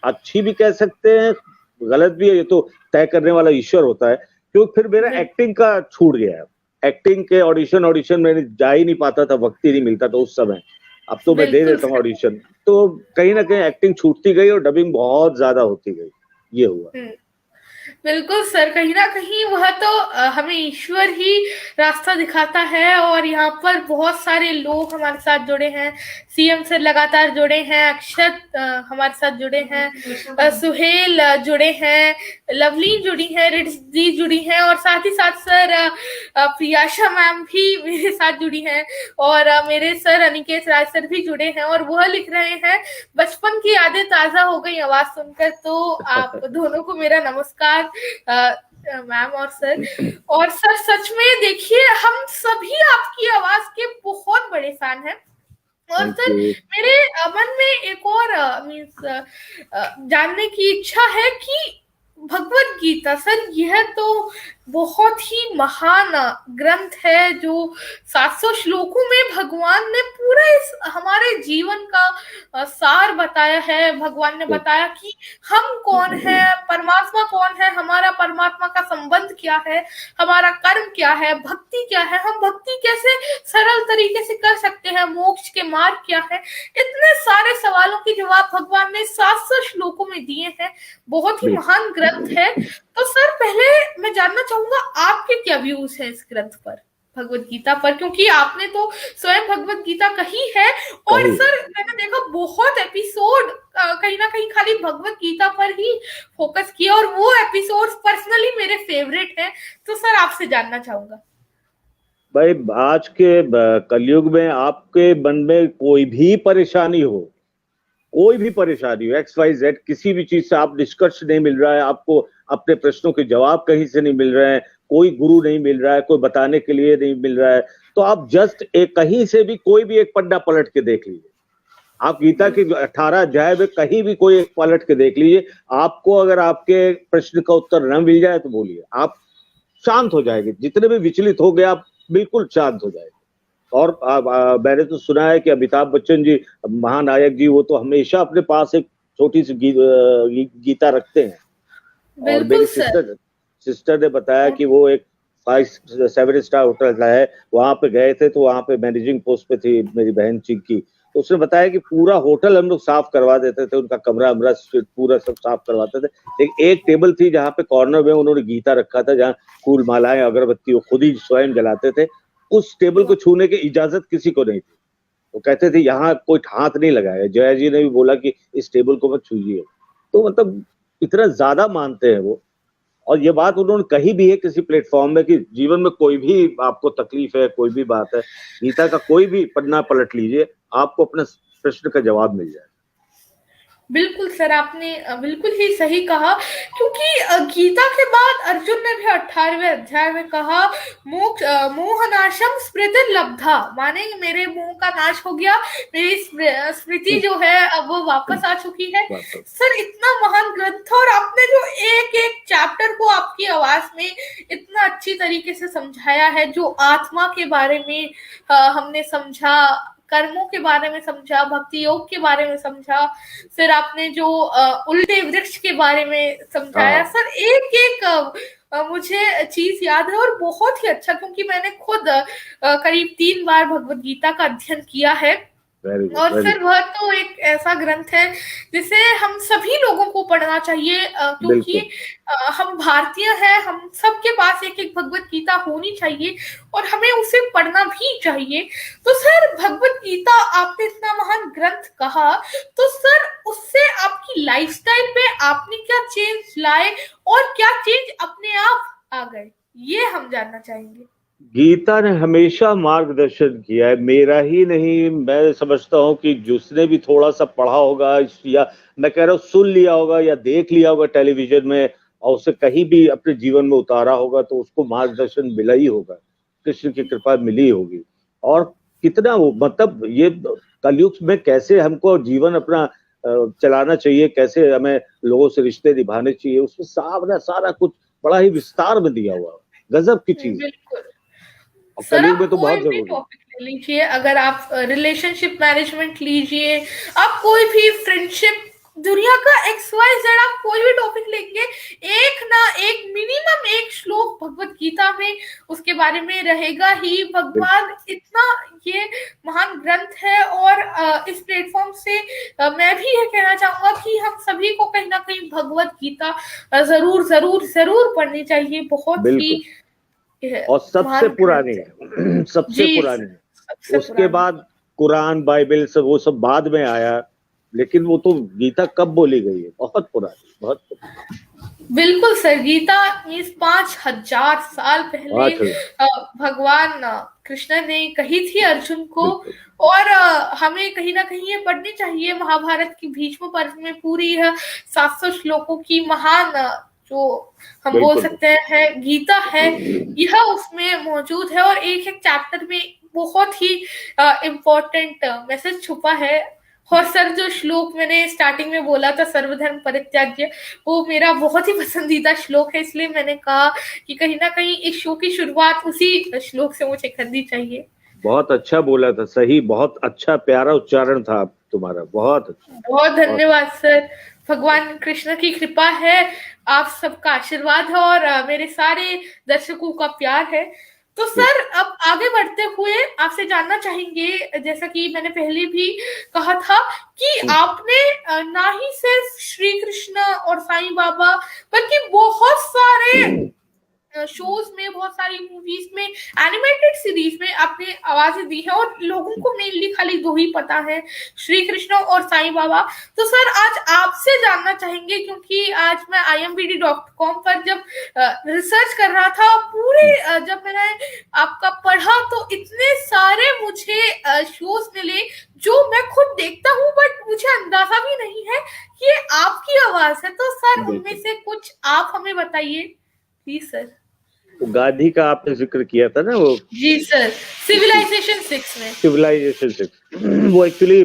[SPEAKER 2] अच्छी भी कह सकते हैं, गलत भी है, ये तो तय करने वाला ईश्वर होता है, क्योंकि फिर मेरा एक्टिंग का छूट गया है। एक्टिंग के ऑडिशन में जा ही नहीं पाता था, वक्त ही नहीं मिलता था उस समय। अब तो मैं दे देता हूँ ऑडिशन। तो कहीं ना कहीं एक्टिंग छूटती गई और डबिंग बहुत ज्यादा होती गई, ये हुआ।
[SPEAKER 1] बिल्कुल सर, कहीं ना कहीं वह तो हमें ईश्वर ही रास्ता दिखाता है। और यहाँ पर बहुत सारे लोग हमारे साथ जुड़े हैं, सीएम सर लगातार जुड़े हैं, अक्षत हमारे साथ जुड़े हैं, सुहेल जुड़े हैं, लवली जुड़ी हैं, रिद्धि जुड़ी हैं, और साथ ही साथ सर प्रियाशा मैम भी मेरे साथ जुड़ी हैं, और मेरे सर अनिकेत राज सर भी जुड़े हैं, और वह लिख रहे हैं बचपन की यादें ताजा हो गई आवाज सुनकर। तो आप दोनों को मेरा नमस्कार मैम और सर। और सर सच में देखिए, हम सभी आपकी आवाज के बहुत बड़े फैन हैं। और सर मेरे मन में एक और मीन्स जानने की इच्छा है कि भगवत गीता सर, यह तो बहुत ही महान ग्रंथ है, जो 700 श्लोकों में भगवान ने पूरा इस हमारे जीवन का सार बताया है। भगवान ने बताया कि हम कौन है, परमात्मा कौन है, हमारा परमात्मा का संबंध क्या है, हमारा कर्म क्या है, भक्ति क्या है, हम भक्ति कैसे सरल तरीके से कर सकते हैं, मोक्ष के मार्ग क्या है। इतने सारे सवालों के जवाब भगवान ने 700 श्लोकों में दिए हैं। बहुत ही महान ग्रंथ है। तो सर पहले मैं जानना चाहूंगा आपके क्या व्यूज हैं इस ग्रंथ पर, भगवत गीता पर, क्योंकि आपने तो स्वयं भगवत गीता कही है। और सर मैंने देखा बहुत एपिसोड कहीं ना कहीं खाली भगवत गीता पर ही फोकस किया, और वो एपिसोड्स पर्सनली मेरे फेवरेट हैं। तो सर आपसे जानना चाहूंगा।
[SPEAKER 2] भाई आज के कलयुग में आपके मन में कोई भी परेशानी हो, XYZ किसी भी चीज से आप निष्कर्ष नहीं मिल रहा है, आपको अपने प्रश्नों के जवाब कहीं से नहीं मिल रहे हैं, कोई गुरु नहीं मिल रहा है, कोई बताने के लिए नहीं मिल रहा है, तो आप जस्ट एक कहीं से भी कोई भी एक पन्ना पलट के देख लीजिए। आप गीता की 18 अध्याय में कहीं भी कोई एक पलट के देख लीजिए। आपको अगर आपके प्रश्न का उत्तर न मिल जाए तो बोलिए, आप शांत हो जाएंगे। जितने भी विचलित हो गए आप बिल्कुल शांत हो जाएंगे। और मैंने तो सुना है कि अमिताभ बच्चन जी, महानायक जी, वो तो हमेशा अपने पास एक छोटी सी गीता रखते हैं। और मेरी सिस्टर ने बताया कि वो एक 5-7 स्टार होटल है, वहां पे गए थे, तो वहां पे मैनेजिंग पोस्ट पे थी मेरी बहन चिंकी, तो उसने बताया कि पूरा होटल हम लोग साफ करवा देते थे, उनका कमरा अमरा पूरा सब साफ करवाते थे, लेकिन एक टेबल थी जहाँ पे कॉर्नर में उन्होंने गीता रखा था, जहाँ फूल मालाएं अगरबत्ती वो खुद ही स्वयं जलाते थे, उस टेबल को छूने की इजाजत किसी को नहीं थी। वो कहते थे यहाँ कोई हाथ नहीं लगाएगा। जया जी ने भी बोला कि इस टेबल को मत छूजिए। तो मतलब इतना ज्यादा मानते हैं वो। और ये बात उन्होंने कही भी है किसी प्लेटफॉर्म में कि जीवन में कोई भी आपको तकलीफ है, कोई भी बात है, गीता का कोई भी पन्ना पलट लीजिए, आपको अपने प्रश्न का जवाब मिल जाए।
[SPEAKER 1] बिल्कुल सर, आपने बिल्कुल ही सही कहा, क्योंकि गीता के बाद अर्जुन ने भी 18वें अध्याय में कहा, मोह नाशम स्मृति लब्धा, माने मेरे मोह का नाश हो गया, मेरी स्मृति जो है अब वो वापस आ चुकी है। सर इतना महान ग्रंथ, और आपने जो एक एक चैप्टर को आपकी आवाज में इतना अच्छी तरीके से समझाया है, जो आत्मा के बारे में हमने समझा, कर्मों के बारे में समझा, भक्ति योग के बारे में समझा, फिर आपने जो उल्टे वृक्ष के बारे में समझाया। सर एक एक मुझे चीज याद है, और बहुत ही अच्छा, क्योंकि मैंने खुद करीब 3 बार भगवत गीता का अध्ययन किया है। और सर वह तो एक ऐसा ग्रंथ है जिसे हम सभी लोगों को पढ़ना चाहिए, क्योंकि हम भारतीय हैं, हम सबके पास एक एक भगवत गीता होनी चाहिए और हमें उसे पढ़ना भी चाहिए। तो सर भगवत गीता आपने इतना महान ग्रंथ कहा, तो सर उससे आपकी लाइफस्टाइल पे आपने क्या चेंज लाए और क्या चेंज अपने आप आ गए, ये हम जानना चाहेंगे।
[SPEAKER 2] गीता ने हमेशा मार्गदर्शन किया है, मेरा ही नहीं, मैं समझता हूँ कि जिसने भी थोड़ा सा पढ़ा होगा या मैं कह रहा हूँ सुन लिया होगा या देख लिया होगा टेलीविजन में और उसे कहीं भी अपने जीवन में उतारा होगा, तो उसको मार्गदर्शन मिला ही होगा, कृष्ण की कृपा मिली होगी। और कितना वो मतलब ये कलयुग में कैसे हमको जीवन अपना चलाना चाहिए, कैसे हमें लोगों से रिश्ते निभाने चाहिए, उसमें सारा कुछ बड़ा ही विस्तार में दिया हुआ, गजब की चीज।
[SPEAKER 1] बिल्कुल
[SPEAKER 2] सर, आप तो बहुत जरूरी
[SPEAKER 1] टॉपिक ले लीजिए, अगर आप रिलेशनशिप मैनेजमेंट लीजिए, आप कोई भी फ्रेंडशिप, दुनिया का XYZ, आप कोई भी टॉपिक लेंगे, एक ना एक मिनिमम एक श्लोक भगवत गीता में उसके बारे में रहेगा ही। भगवान इतना ये महान ग्रंथ है, और इस प्लेटफॉर्म से मैं भी ये कहना चाहूंगा कि हम सभी को कहीं ना कहीं भगवत गीता जरूर जरूर जरूर पढ़नी चाहिए। बहुत ही
[SPEAKER 2] और सबसे पुरानी है, सबसे पुरानी है। उसके बाद कुरान, बाइबल सब वो सब बाद में आया, लेकिन वो तो गीता कब बोली गई है, बहुत पुरानी, बहुत पुरानी।
[SPEAKER 1] बिल्कुल सर, गीता 5000 साल पहले भगवान कृष्ण ने कही थी अर्जुन को, और हमें कहीं ना कहीं ये पढ़नी चाहिए। महाभारत की भीष्म पर्व में पूरी 700 श्लोकों की महान जो हम बोल सकते हैं गीता है, यह उसमें मौजूद है, और एक एक चैप्टर में बहुत ही इम्पोर्टेंट मैसेज छुपा है। और सर जो श्लोक मैंने स्टार्टिंग में बोला था, सर्वधर्म परित्याज्य, वो मेरा बहुत ही पसंदीदा श्लोक है, इसलिए मैंने कहा कि कहीं ना कहीं इस शो की शुरुआत उसी श्लोक से मुझे करनी चाहिए।
[SPEAKER 2] बहुत अच्छा बोला था, सही, बहुत अच्छा प्यारा उच्चारण था तुम्हारा, बहुत अच्छा।
[SPEAKER 1] बहुत धन्यवाद सर, भगवान कृष्ण की कृपा है, आप सबका आशीर्वाद है, और मेरे सारे दर्शकों का प्यार है। तो सर अब आगे बढ़ते हुए आपसे जानना चाहेंगे, जैसा कि मैंने पहले भी कहा था कि आपने ना ही सिर्फ श्री कृष्ण और साईं बाबा, बल्कि बहुत सारे शोज में, बहुत सारी मूवीज में, एनिमेटेड सीरीज में आपने आवाजें दी है, और लोगों को मेनली खाली 2 ही पता है, श्री कृष्ण और साईं बाबा। तो सर आज आपसे जानना चाहेंगे, क्योंकि आज मैं IMBD.com पर जब रिसर्च कर रहा था, पूरे जब मैंने आपका पढ़ा, तो इतने सारे मुझे शोज मिले जो मैं खुद देखता हूँ, बट मुझे अंदाजा भी नहीं है कि ये आपकी आवाज है। तो सर उनमें से कुछ आप हमें बताइए प्लीज सर।
[SPEAKER 2] गांधी का आपने जिक्र किया था ना, वो
[SPEAKER 1] जी सर, सिविलाइजेशन 6 में,
[SPEAKER 2] सिविलाइजेशन 6 वो एक्चुअली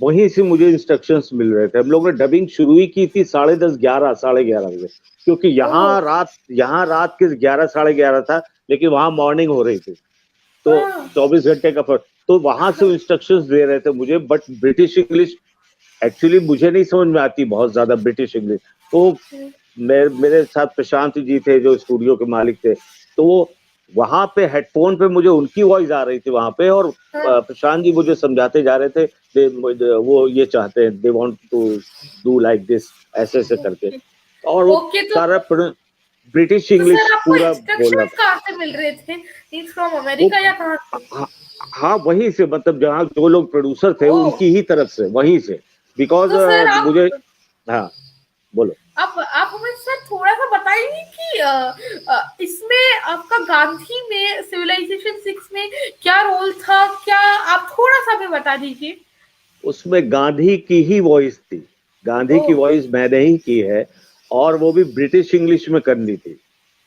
[SPEAKER 2] वहीं से मुझे इंस्ट्रक्शंस मिल रहे थे। हम लोग ने डबिंग शुरू ही की थी 10:30, 11, 11:30 बजे, क्योंकि यहाँ रात के 11, 11:30 था, लेकिन वहां मॉर्निंग हो रही थी, तो 24 घंटे का फर्क। तो वहां से इंस्ट्रक्शंस दे रहे थे मुझे, बट ब्रिटिश इंग्लिश एक्चुअली मुझे नहीं समझ में आती बहुत ज्यादा, ब्रिटिश इंग्लिश। तो मेरे साथ प्रशांत जी थे जो स्टूडियो के मालिक थे, तो वो वहां पे हेडफोन पे मुझे उनकी वॉइस आ रही थी वहां पे, और
[SPEAKER 1] हाँ,
[SPEAKER 2] प्रशांत जी मुझे समझाते जा रहे थे, वो ये चाहते हैं, they want to do like this, ऐसे ऐसे करके,
[SPEAKER 1] ओके
[SPEAKER 2] और वो
[SPEAKER 1] ओके।
[SPEAKER 2] सारा ब्रिटिश
[SPEAKER 1] तो सर
[SPEAKER 2] इंग्लिश
[SPEAKER 1] आपको
[SPEAKER 2] पूरा बोलना
[SPEAKER 1] इंस्ट्रक्शंस
[SPEAKER 2] था।
[SPEAKER 1] कहाँ से मिल रहे थे? मीन्स फ्रॉम
[SPEAKER 2] वो
[SPEAKER 1] अमेरिका या कहाँ से?
[SPEAKER 2] हाँ, हाँ वहीं से, मतलब जहाँ जो लोग प्रोड्यूसर थे
[SPEAKER 1] ओह!
[SPEAKER 2] उनकी ही तरफ से, वहीं से, बिकॉज
[SPEAKER 1] तो सर
[SPEAKER 2] मुझे, हाँ बोलो।
[SPEAKER 1] आप हमें सर थोड़ा-सा बताएँगे कि इसमें आपका गांधी में सिविलाइजेशन 6 में क्या रोल था? क्या आप थोड़ा-सा हमें बता दीजिए?
[SPEAKER 2] उसमें गांधी की ही वॉइस थी, गांधी की
[SPEAKER 1] ओह!
[SPEAKER 2] वॉइस मैंने ही की है, और वो भी ब्रिटिश इंग्लिश में करनी थी।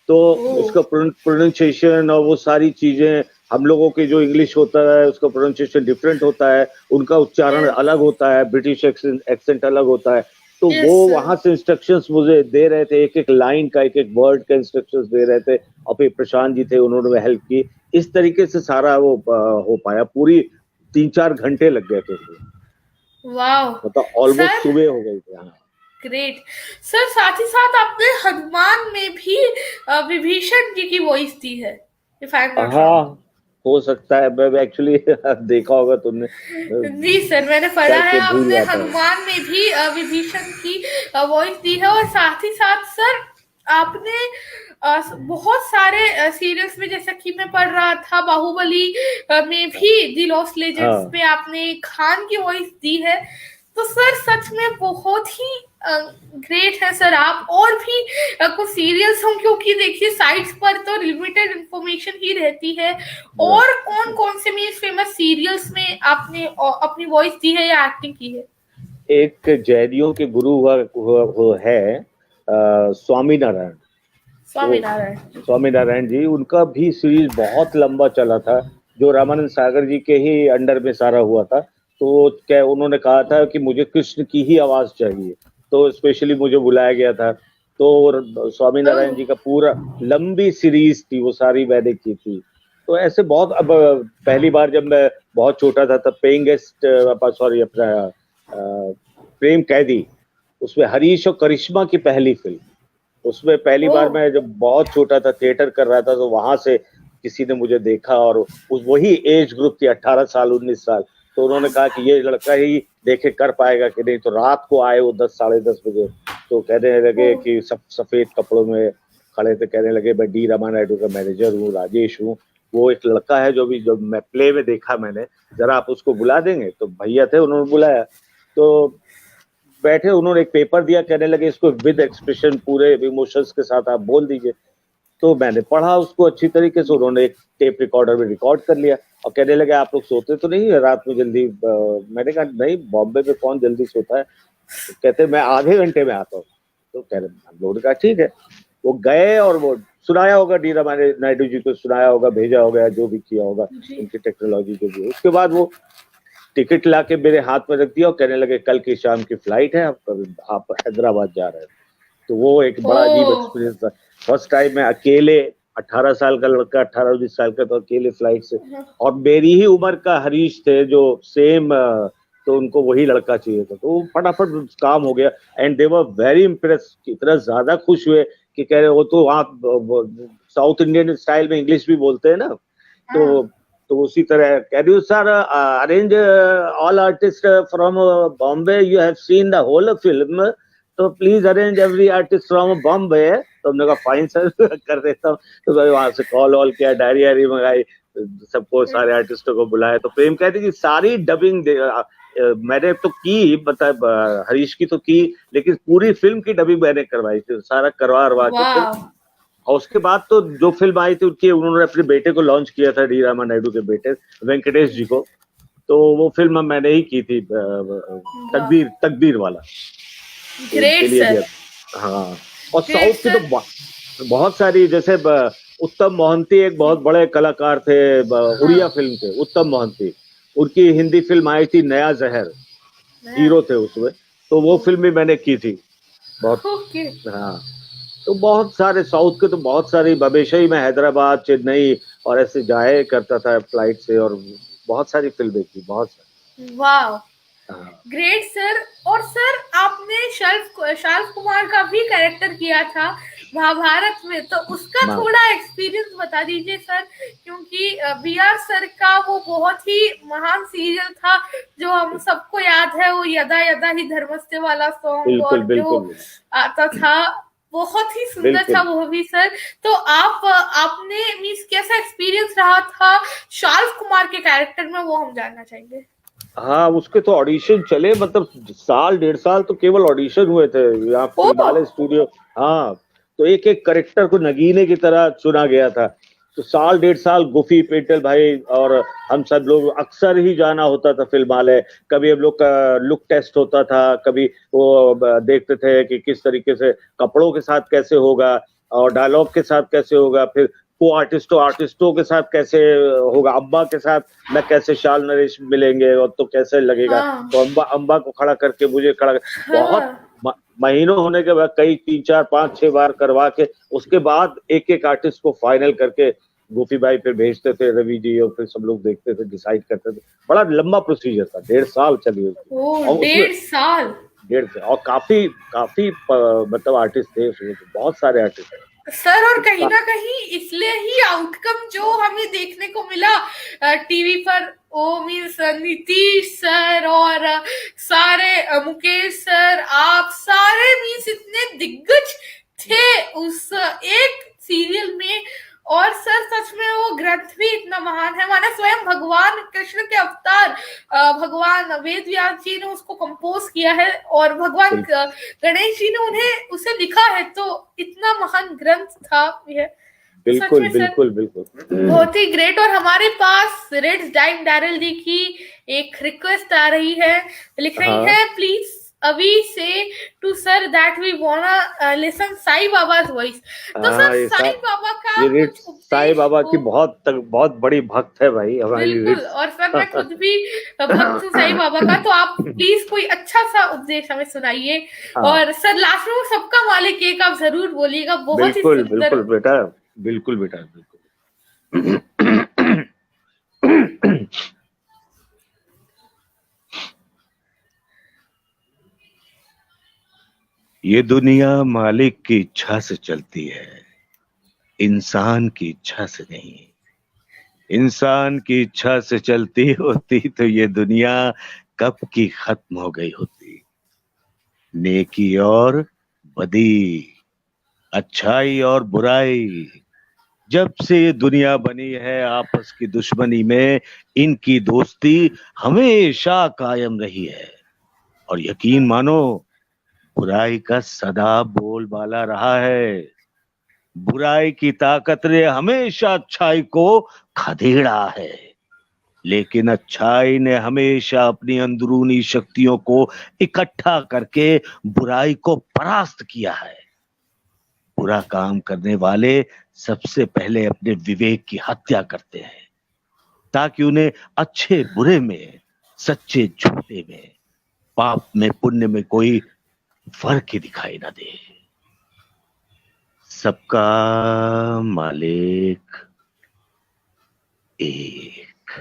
[SPEAKER 2] तो
[SPEAKER 1] ओह!
[SPEAKER 2] उसका प्रोनाउंसिएशन और वो सारी चीजें, हम लोगों के जो इंग्लिश होता है उसका प्रोनाउंसिएशन डिफरेंट होता है, उनका उच्चारण
[SPEAKER 1] यस,
[SPEAKER 2] अलग होता है, ब्रिटिश एक्सेंट अलग होता है। तो वो
[SPEAKER 1] यस सर।
[SPEAKER 2] वहां से इंस्ट्रक्शंस मुझे दे रहे थे, एक एक लाइन का, एक एक वर्ड का इंस्ट्रक्शंस दे रहे थे, और फिर प्रशांत जी थे, उन्होंने हेल्प की। इस तरीके से सारा वो हो पाया, पूरी 3-4 घंटे लग गए थे उसमें।
[SPEAKER 1] वाओ!
[SPEAKER 2] मतलब ऑलमोस्ट
[SPEAKER 1] सर
[SPEAKER 2] सुबह हो गई थी। हाँ,
[SPEAKER 1] ग्रेट। सर साथ ही साथ आपने हनुमान में भी विभीषण जी की वॉइस दी है, इफ आई एम नॉट
[SPEAKER 2] हाँ
[SPEAKER 1] रॉन्ग।
[SPEAKER 2] हो सकता है, मैं एक्चुअली देखा होगा तुमने,
[SPEAKER 1] जी सर, मैंने पढ़ा है
[SPEAKER 2] करके भूल
[SPEAKER 1] आपने
[SPEAKER 2] जाता हूँ।
[SPEAKER 1] हनुमान में भी विभीषण की वॉइस दी है, और साथ ही साथ सर आपने बहुत सारे सीरियल्स में, जैसा कि मैं पढ़ रहा था बाहुबली में भी द लॉस्ट लेजेंड्स
[SPEAKER 2] हाँ,
[SPEAKER 1] में आपने खान की वॉइस दी है। तो सर सच में बहुत ही ग्रेट है सर आप। और भी कुछ सीरियल्स हों, क्योंकि देखिए साइट्स पर तो लिमिटेड इंफॉर्मेशन ही रहती है। और कौन कौन से मीन्स फेमस सीरियल्स में आपने अपनी वॉइस दी है या एक्टिंग की है?
[SPEAKER 2] एक जैनियों के गुरु हुआ है, स्वामी नारायण। वो
[SPEAKER 1] स्वामीनारायण जी।
[SPEAKER 2] स्वामी नारायण जी, उनका भी सीरीज बहुत लंबा चला था, जो रामानंद सागर जी के ही अंडर में सारा हुआ था। तो क्या उन्होंने कहा था कि मुझे कृष्ण की ही आवाज चाहिए, तो स्पेशली मुझे बुलाया गया था। तो स्वामी
[SPEAKER 1] ओह,
[SPEAKER 2] नारायण जी का पूरा लंबी सीरीज थी, वो सारी मैंने की थी। तो ऐसे बहुत, अब पहली बार जब मैं बहुत छोटा था तब पेइंग गेस्ट, सॉरी अपना प्रेम कैदी, उसमें हरीश और करिश्मा की पहली फिल्म, उसमें पहली बार
[SPEAKER 1] ओह,
[SPEAKER 2] मैं जब बहुत छोटा था थिएटर कर रहा था, तो वहां से किसी ने मुझे देखा, और उस वही एज ग्रुप थी, 18 साल 19 साल। तो उन्होंने कहा कि ये लड़का ही देखे कर पाएगा कि नहीं। तो रात को आए वो 10 साढ़े 10 बजे, तो कहने लगे
[SPEAKER 1] ओह,
[SPEAKER 2] कि सब सफेद कपड़ों में खड़े थे, कहने लगे मैं डी रामा नायडू का मैनेजर हूँ, राजेश हूँ। वो एक लड़का है जो भी, जो मैं प्ले में देखा मैंने, जरा आप उसको बुला देंगे। तो भैया थे, उन्होंने बुलाया। तो बैठे, उन्होंने एक पेपर दिया, कहने लगे इसको विद एक्सप्रेशन पूरे इमोशंस के साथ आप बोल दीजिए। तो मैंने पढ़ा उसको अच्छी तरीके से, उन्होंने एक टेप रिकॉर्डर में रिकॉर्ड कर लिया, और कहने लगे आप लोग सोते तो नहीं है रात में जल्दी? मैंने कहा नहीं, बॉम्बे में कौन जल्दी सोता है। तो कहते मैं आधे घंटे में आता हूँ। तो कह रहे, हम लोगों ने कहा ठीक है। वो गए, और वो सुनाया होगा, डी रामा नायडू जी को सुनाया होगा, भेजा होगा, जो भी किया होगा,
[SPEAKER 1] जी।
[SPEAKER 2] उनकी टेक्नोलॉजी जो भी है। उसके बाद वो टिकट ला के मेरे हाथ में रख दिया, और कहने लगे कल की शाम की फ्लाइट है, आप हैदराबाद जा रहे हैं। तो वो एक बड़ा अजीब
[SPEAKER 1] ओह,
[SPEAKER 2] एक्सपीरियंस था। फर्स्ट टाइम मैं अकेले, 18 साल का लड़का, 18-19 साल का, तो अकेले फ्लाइट से, और मेरी ही उम्र का हरीश थे जो सेम, तो उनको वही लड़का चाहिए था, तो वो फटाफट काम हो गया। And they were very impress, इतना ज्यादा खुश हुए कि कह रहे, वो तो वहाँ साउथ इंडियन स्टाइल में इंग्लिश भी बोलते हैं ना। तो
[SPEAKER 1] हाँ,
[SPEAKER 2] तो उसी तरह, can you sir arrange all artist from Bombay, you have seen the whole film, तो please arrange every artist from Bombay. तो हमने कहा फाइन सर, कर देता हूँ। तो भाई वहां से कॉल वॉल किया, डायरी वायरी मंगाई, सबको, सारे आर्टिस्टों को बुलाया। तो प्रेम कहते कि सारी डबिंग मैंने तो की, मतलब हरीश की तो की, लेकिन पूरी फिल्म की डबिंग मैंने करवाई थी, सारा करवा के फिर।
[SPEAKER 1] वाह,
[SPEAKER 2] और उसके बाद तो जो फिल्म आई थी उनकी, उन्होंने अपने बेटे को लॉन्च किया था, डी रामा नायडू के बेटे वेंकटेश जी को। तो वो फिल्म मैंने ही की थी,
[SPEAKER 1] वाह,
[SPEAKER 2] तकदीर तकदीर वाला। तो उनके
[SPEAKER 1] ग्रेट
[SPEAKER 2] लिए भी,
[SPEAKER 1] सर,
[SPEAKER 2] हाँ। और
[SPEAKER 1] ग्रेट
[SPEAKER 2] साउथ की तो
[SPEAKER 1] सर।
[SPEAKER 2] बहुत सारी, जैसे उत्तम मोहंती एक बहुत बड़े कलाकार थे, उड़िया
[SPEAKER 1] हाँ,
[SPEAKER 2] फिल्म के, उत्तम मोहंती। उनकी हिंदी फिल्म आई थी नया जहर,
[SPEAKER 1] नया
[SPEAKER 2] हीरो थे उसमें। तो वो फिल्म भी मैंने की थी बहुत।
[SPEAKER 1] ओके।
[SPEAKER 2] हाँ, तो बहुत सारे साउथ के, तो बहुत सारी, हमेशा ही मैं हैदराबाद, चेन्नई और ऐसे जाया करता था फ्लाइट से, और बहुत सारी फिल्में की, बहुत सारी।
[SPEAKER 1] वाह,
[SPEAKER 2] हाँ,
[SPEAKER 1] ग्रेट सर। और सर आपने शाल्फ शाल्फ कुमार का भी कैरेक्टर किया था महाभारत में, तो उसका
[SPEAKER 2] हाँ।
[SPEAKER 1] थोड़ा एक्सपीरियंस बता दीजिए सर, क्योंकि बी.आर. सर का वो बहुत ही महान सीरियल था जो हम सबको याद है, वो यदा यदा ही धर्मस्ते वाला सॉन्ग,
[SPEAKER 2] बिल्कुल
[SPEAKER 1] और जो
[SPEAKER 2] बिल्कुल
[SPEAKER 1] आता था बहुत ही सुंदर
[SPEAKER 2] बिल्कुल।
[SPEAKER 1] था वो भी सर। तो आपने मीन्स कैसा एक्सपीरियंस रहा था शाल्क कुमार के कैरेक्टर में, वो हम जानना चाहेंगे।
[SPEAKER 2] हाँ, उसके तो ऑडिशन चले, मतलब साल 1.5 साल तो केवल ऑडिशन हुए थे यहाँ
[SPEAKER 1] ओ
[SPEAKER 2] फिल्मालय स्टूडियो। हाँ, तो एक एक करेक्टर को नगीने की तरह चुना गया था। तो साल 1.5 साल गुफी पेटल भाई और हम सब लोग अक्सर ही जाना होता था फिल्मालय। कभी हम लोग का लुक टेस्ट होता था, कभी वो देखते थे कि किस तरीके से कपड़ों के साथ कैसे होगा और डायलॉग के साथ कैसे होगा, फिर को आर्टिस्टों के साथ कैसे होगा, अम्बा के साथ मैं कैसे शाल नरेश मिलेंगे और तो कैसे लगेगा।
[SPEAKER 1] हाँ
[SPEAKER 2] तो अम्बा को खड़ा करके मुझे बहुत
[SPEAKER 1] हाँ
[SPEAKER 2] महीनों होने के बाद कई 3 4 5 6 बार करवा के उसके बाद एक एक आर्टिस्ट को फाइनल करके गोपी भाई फिर भेजते थे, रवि जी, और फिर सब लोग देखते थे, डिसाइड करते थे। बड़ा लंबा प्रोसीजर था, 1.5 साल चली उसकी।
[SPEAKER 1] ओ
[SPEAKER 2] और उसमें
[SPEAKER 1] 1.5 साल
[SPEAKER 2] 1.5 साल और काफी काफी मतलब आर्टिस्ट थे उसमें, तो बहुत सारे आर्टिस्ट थे।
[SPEAKER 1] सर, और कहीं ना कहीं इसलिए ही आउटकम जो हमें देखने को मिला टीवी पर, वो मीन्स नीतीश सर और सारे मुकेश सर, आप सारे मीन्स इतने दिग्गज थे उस एक सीरियल में। और सर सच में वो ग्रंथ भी इतना महान है, माने स्वयं भगवान कृष्ण के अवतार भगवान वेद व्यास जी ने उसको कंपोज किया है, और भगवान गणेश जी ने उन्हें उसे लिखा है, तो इतना महान ग्रंथ था यह। सच
[SPEAKER 2] बिल्कुल
[SPEAKER 1] में सर
[SPEAKER 2] बिल्कुल बिल्कुल।
[SPEAKER 1] बहुत ही ग्रेट। और हमारे पास रेड डाइम डैरल जी की एक रिक्वेस्ट आ रही है, लिख रही
[SPEAKER 2] हाँ
[SPEAKER 1] है, प्लीज अभी से to sir that we wanna listen Sai Baba's voice. तो
[SPEAKER 2] हाँ,
[SPEAKER 1] सर साईं बाबा का
[SPEAKER 2] ये
[SPEAKER 1] कुछ
[SPEAKER 2] साईं
[SPEAKER 1] उपदेश
[SPEAKER 2] बाबा की
[SPEAKER 1] हो।
[SPEAKER 2] बहुत बड़ी भक्त है भाई हमारी
[SPEAKER 1] बिल्कुल,
[SPEAKER 2] रिट्स।
[SPEAKER 1] और सर मैं खुद भी भक्त हूँ साईं बाबा का, तो आप प्लीज कोई अच्छा सा उपदेश हमें सुनाइए।
[SPEAKER 2] हाँ,
[SPEAKER 1] और सर लास्ट में वो सबका मालिक एक आप जरूर बोलिएगा, बहुत ही
[SPEAKER 2] बिल्कुल
[SPEAKER 1] सुंदर।
[SPEAKER 2] बिल्कुल बेटा, बिल्कुल बेटा, बिल्कुल। ये दुनिया मालिक की इच्छा से चलती है, इंसान की इच्छा से नहीं। इंसान की इच्छा से चलती होती तो ये दुनिया कब की खत्म हो गई होती। नेकी और बदी, अच्छाई और बुराई, जब से ये दुनिया बनी है आपस की दुश्मनी में इनकी दोस्ती हमेशा कायम रही है। और यकीन मानो, बुराई का सदा बोलबाला रहा है। बुराई की ताकत ने हमेशा अच्छाई को खदेड़ा है, लेकिन अच्छाई ने हमेशा अपनी अंदरूनी शक्तियों को इकट्ठा करके बुराई को परास्त किया है। बुरा काम करने वाले सबसे पहले अपने विवेक की हत्या करते हैं, ताकि उन्हें अच्छे बुरे में, सच्चे झूठे में, पाप में पुण्य में कोई फर्क ही दिखाई ना दे। सबका मालिक एक।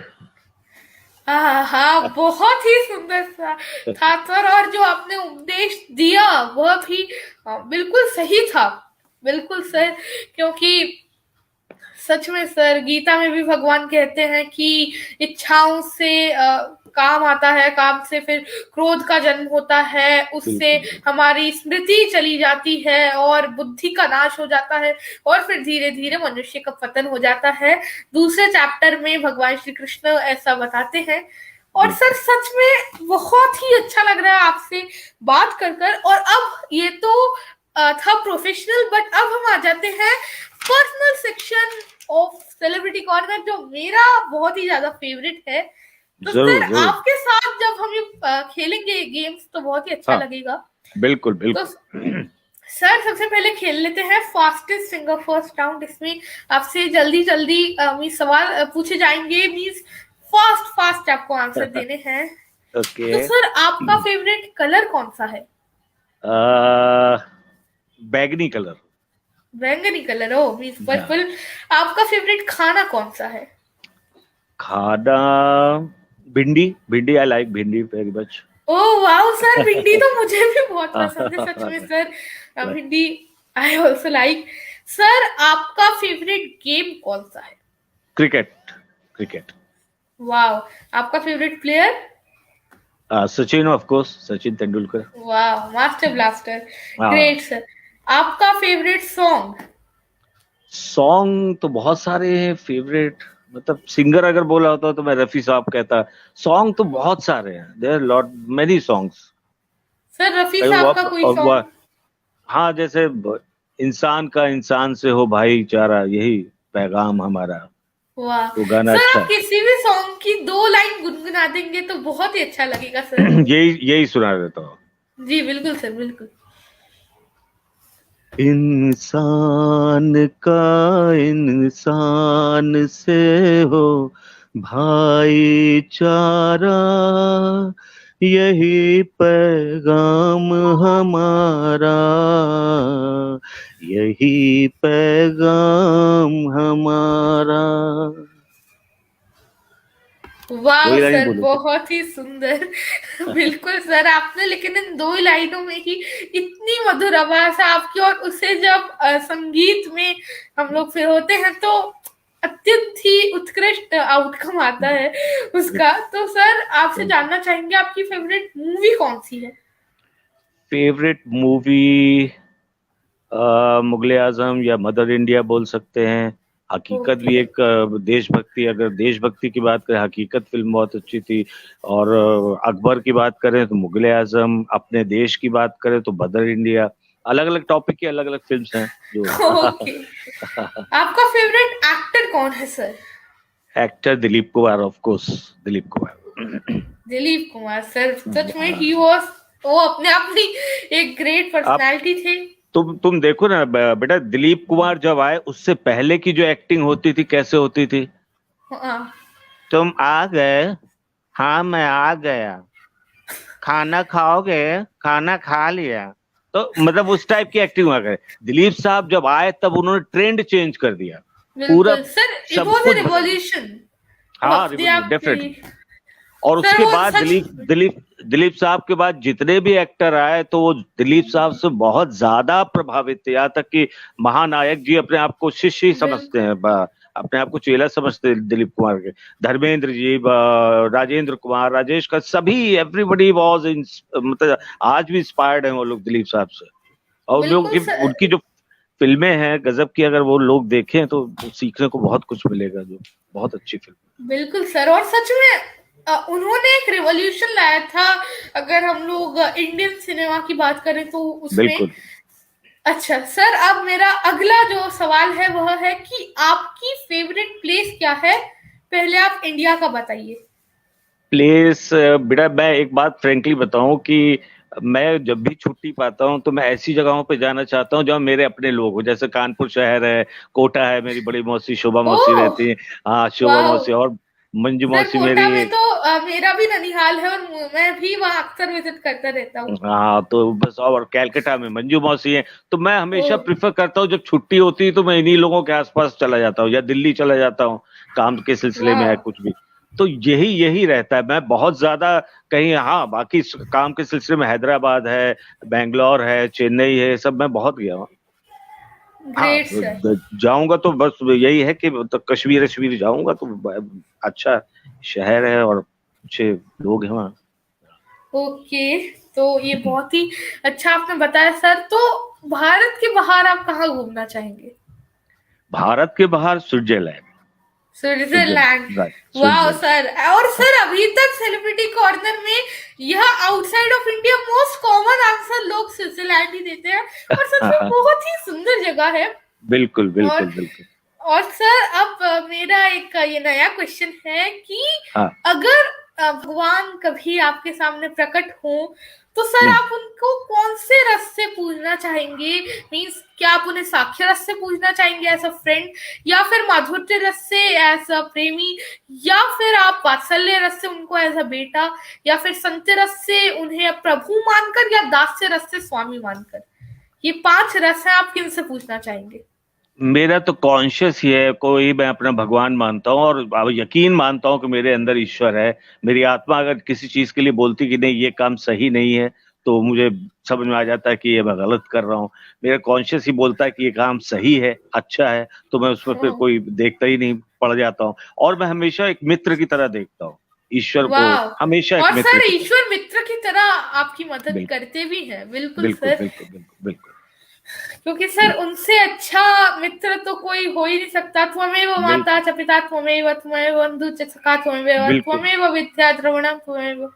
[SPEAKER 1] हाँ, बहुत ही सुंदर सा था सर, और जो आपने उपदेश दिया वह भी बिल्कुल सही था, बिल्कुल सर। क्योंकि सच में सर गीता में भी भगवान कहते हैं कि इच्छाओं से काम आता है, काम से फिर क्रोध का जन्म होता है, उससे हमारी स्मृति चली जाती है और बुद्धि का नाश हो जाता है, और फिर धीरे धीरे मनुष्य का पतन हो जाता है। दूसरे चैप्टर में भगवान श्री कृष्ण ऐसा बताते हैं। और सर सच में बहुत ही अच्छा लग रहा है आपसे बात कर। और अब ये तो था प्रोफेशनल, बट अब हम आ जाते हैं personal section of celebrity corner, जो मेरा बहुत ही ज्यादा फेवरेट है। तो
[SPEAKER 2] जरूर
[SPEAKER 1] सर
[SPEAKER 2] जरूर।
[SPEAKER 1] आपके साथ जब हम ये खेलेंगे गेम्स तो बहुत ही अच्छा
[SPEAKER 2] हाँ,
[SPEAKER 1] लगेगा।
[SPEAKER 2] बिल्कुल
[SPEAKER 1] तो
[SPEAKER 2] बिल्कुल।
[SPEAKER 1] सर सबसे पहले खेल लेते हैं फास्टेस्ट सिंगर फर्स्ट राउंड। इसमें आपसे जल्दी जल्दी सवाल पूछे जाएंगे, मींस फास्ट फास्ट आपको आंसर देने हैं।
[SPEAKER 2] ओके।
[SPEAKER 1] तो सर आपका फेवरेट कलर कौन सा है?
[SPEAKER 2] बैगनी कलर।
[SPEAKER 1] बैंगनी कलर, ओ मींस पर्पल। आपका फेवरेट खाना कौन सा है?
[SPEAKER 2] खाना भिंडी, भिंडी, आई लाइक भिंडी very much.
[SPEAKER 1] Oh wow sir, भिंडी तो मुझे भी बहुत पसंद है सच में सर। भिंडी आई ऑल्सो लाइक। सर आपका फेवरेट गेम कौन सा है?
[SPEAKER 2] क्रिकेट। क्रिकेट।
[SPEAKER 1] वाह। आपका favourite player?
[SPEAKER 2] Sachin, of course, Sachin Tendulkar.
[SPEAKER 1] वाह, मास्टर ब्लास्टर।
[SPEAKER 2] हाँ।
[SPEAKER 1] Great sir. आपका फेवरेट सॉन्ग?
[SPEAKER 2] सॉन्ग तो बहुत सारे हैं फेवरेट, मतलब सिंगर अगर बोला होता तो मैं रफी साहब कहता। सॉन्ग तो बहुत सारे हैं, there lot many songs.
[SPEAKER 1] Sir Rafi साहब का कोई सॉन्ग?
[SPEAKER 2] हाँ, जैसे इंसान का इंसान से हो भाईचारा, यही पैगाम हमारा,
[SPEAKER 1] वाह।
[SPEAKER 2] वो गाना
[SPEAKER 1] सर
[SPEAKER 2] अच्छा
[SPEAKER 1] आप किसी भी सॉन्ग की 2 लाइन गुनगुना देंगे तो बहुत ही अच्छा लगेगा सर।
[SPEAKER 2] है। यही सुना देता हूँ।
[SPEAKER 1] जी बिल्कुल सर, बिल्कुल।
[SPEAKER 2] इंसान का इंसान से हो भाईचारा, यही पैगाम हमारा, यही पैगाम हमारा।
[SPEAKER 1] वाह
[SPEAKER 2] वही लाइन
[SPEAKER 1] सर,
[SPEAKER 2] बोलो तो।
[SPEAKER 1] बहुत ही सुंदर। बिल्कुल सर, आपने लेकिन इन 2 लाइनों में ही इतनी मधुर आवाज है आपकी, और उसे जब संगीत में हम लोग फिर होते हैं तो अत्यंत ही उत्कृष्ट आउटकम आता है उसका। तो सर आपसे जानना चाहेंगे आपकी फेवरेट मूवी कौन सी है?
[SPEAKER 2] फेवरेट मूवी मुगले आजम या मदर इंडिया बोल सकते हैं। हकीकत भी एक देशभक्ति, अगर देशभक्ति की बात करें, हकीकत फिल्म बहुत अच्छी थी। और अकबर की बात करें तो मुगले आजम, अपने देश की बात करें तो मदर इंडिया। अलग अलग टॉपिक की अलग अलग फिल्म्स हैं जो।
[SPEAKER 1] ओके। आपका फेवरेट एक्टर कौन है sir?
[SPEAKER 2] Actor Dilip Kumar, of course, Dilip Kumar.
[SPEAKER 1] Dilip Kumar sir, सच में ही वॉज, वो अपने आप में एक ग्रेट
[SPEAKER 2] आप
[SPEAKER 1] पर्सनालिटी थे।
[SPEAKER 2] तुम देखो ना बेटा, दिलीप कुमार जब आए उससे पहले की जो एक्टिंग होती थी कैसे होती थी?
[SPEAKER 1] हाँ।
[SPEAKER 2] तुम आ गए, हाँ मैं आ गया, खाना खाओगे, खाना खा लिया। तो मतलब उस टाइप की एक्टिंग हुआ करे। दिलीप साहब जब आए तब उन्होंने ट्रेंड चेंज कर दिया पूरा,
[SPEAKER 1] बिल्कुल सर, इट
[SPEAKER 2] सब
[SPEAKER 1] वाज अ
[SPEAKER 2] कुछ बदल दिया।
[SPEAKER 1] रिवॉल्यूशन।
[SPEAKER 2] हाँ,
[SPEAKER 1] अपने आप
[SPEAKER 2] डेफिनेटली।
[SPEAKER 1] में
[SPEAKER 2] और
[SPEAKER 1] सर
[SPEAKER 2] उसके
[SPEAKER 1] वो
[SPEAKER 2] बाद
[SPEAKER 1] सच।
[SPEAKER 2] दिलीप साहब के बाद जितने भी एक्टर आए तो वो दिलीप साहब से बहुत ज्यादा प्रभावित थे, यहाँ तक कि महानायक जी अपने आप को शिष्य ही समझते
[SPEAKER 1] बिल्कुल
[SPEAKER 2] हैं, अपने आप को चेला समझते हैं दिलीप कुमार के। धर्मेंद्र जी, राजेंद्र कुमार, राजेश का, सभी, एवरीबडी वाज इन, मतलब आज भी इंस्पायर्ड हैं वो लोग दिलीप साहब से। और लोग
[SPEAKER 1] बिल्कुल सर।
[SPEAKER 2] उनकी जो फिल्में हैं गजब की, अगर वो लोग देखें तो सीखने को बहुत कुछ मिलेगा, जो बहुत अच्छी फिल्म।
[SPEAKER 1] बिल्कुल सर, और सच में उन्होंने एक रिवॉल्यूशन लाया था। अगर हम लोग इंडियन सिनेमा की बात करें तो उसमें।
[SPEAKER 2] बिल्कुल।
[SPEAKER 1] अच्छा सर, अब मेरा अगला जो सवाल है वह है कि आपकी फेवरेट प्लेस क्या है? पहले आप इंडिया का बताइए।
[SPEAKER 2] प्लेस, बेटा मैं एक बात फ्रेंकली बताऊं कि मैं जब भी छुट्टी पाता हूं तो मैं ऐसी जगहों पे जाना चाहता हूं जहां मेरे अपने लोग हो, जैसे कानपुर शहर है, कोटा है, मेरी बड़ी मौसी शोभा मौसी
[SPEAKER 1] ओह
[SPEAKER 2] रहती है। हाँ, शोभा
[SPEAKER 1] वाह
[SPEAKER 2] मौसी और मंजू
[SPEAKER 1] सर,
[SPEAKER 2] मौसी
[SPEAKER 1] कोटा
[SPEAKER 2] मेरी।
[SPEAKER 1] में तो मेरा भी ननिहाल है, और मैं भी वहां अक्सर विजिट करता रहता हूँ।
[SPEAKER 2] हाँ, तो बस, और कैलकाटा में मंजू मौसी है। तो मैं हमेशा
[SPEAKER 1] ओह
[SPEAKER 2] प्रिफर करता हूँ, जब छुट्टी होती है तो मैं इन्हीं लोगों के आसपास चला जाता हूँ, या दिल्ली चला जाता हूँ, काम के सिलसिले में
[SPEAKER 1] वाह।
[SPEAKER 2] है कुछ भी। तो यही यही रहता है, मैं बहुत ज्यादा कहीं, हाँ बाकी काम के सिलसिले में हैदराबाद है, बेंगलोर है, चेन्नई है, सब मैं बहुत गया हूँ। हाँ,
[SPEAKER 1] ग्रेट सर।
[SPEAKER 2] जाऊंगा तो बस यही है कि तो कश्मीर कश्मीर जाऊंगा तो अच्छा शहर है और अच्छे लोग हैं वहाँ।
[SPEAKER 1] ओके, तो ये बहुत ही अच्छा आपने बताया सर। तो भारत के बाहर आप कहाँ घूमना चाहेंगे?
[SPEAKER 2] भारत के बाहर स्विट्जरलैंड।
[SPEAKER 1] स्विट्जरलैंड।
[SPEAKER 2] राइट,
[SPEAKER 1] वाह
[SPEAKER 2] स्विट्जरलैंड।
[SPEAKER 1] सर, और सर अभी तक सेलिब्रिटी कॉर्नर में यह outside of India most common answer लोग स्विट्जरलैंड ही देते हैं, और सच में बहुत ही सुंदर जगह है।
[SPEAKER 2] बिल्कुल बिल्कुल
[SPEAKER 1] और
[SPEAKER 2] बिल्कुल।
[SPEAKER 1] और सर अब मेरा एक ये नया क्वेश्चन है कि
[SPEAKER 2] हाँ।
[SPEAKER 1] अगर भगवान कभी आपके सामने प्रकट हो तो सर आप उनको कौन से रस से पूजना चाहेंगे? मींस क्या आप उन्हें साक्ष्य रस से पूजना चाहेंगे एज अ फ्रेंड, या फिर माधुर्य रस से एज अ प्रेमी, या फिर आप वात्सल्य रस से उनको एज अ बेटा, या फिर संत्य रस से उन्हें प्रभु मानकर, या दास्य रस से स्वामी मानकर? ये 5 रस है, आप किन से पूछना चाहेंगे?
[SPEAKER 2] मेरा तो कॉन्शियस ही है, कोई मैं अपना भगवान मानता हूँ और यकीन मानता हूँ कि मेरे अंदर ईश्वर है। मेरी आत्मा अगर किसी चीज के लिए बोलती कि नहीं ये काम सही नहीं है तो मुझे समझ में आ जाता है कि ये मैं गलत कर रहा हूँ। मेरा कॉन्शियस ही बोलता है कि ये काम सही है, अच्छा है, तो मैं उसमें फिर कोई देखता ही नहीं, पड़ जाता हूँ। और मैं हमेशा एक मित्र की तरह देखता हूँ ईश्वर को,
[SPEAKER 1] वाह।
[SPEAKER 2] हमेशा एक
[SPEAKER 1] और
[SPEAKER 2] मित्र
[SPEAKER 1] सर
[SPEAKER 2] की तरह।
[SPEAKER 1] ईश्वर मित्र की तरह आपकी मदद
[SPEAKER 2] बिल्कुल
[SPEAKER 1] करते भी हैं, बिल्कुल
[SPEAKER 2] बिल्कुल
[SPEAKER 1] सर।
[SPEAKER 2] बिल्कुल बिल्कुल बिल्कुल
[SPEAKER 1] क्योंकि सर उनसे अच्छा मित्र तो कोई हो ही नहीं सकता। त्वमेव माता
[SPEAKER 2] बिल्कुल
[SPEAKER 1] च पिता त्वमेव त्वमेव बंधु च सखा त्वमेव
[SPEAKER 2] बिल्कुल।
[SPEAKER 1] त्वमेव विद्या द्रविणम त्वमेव।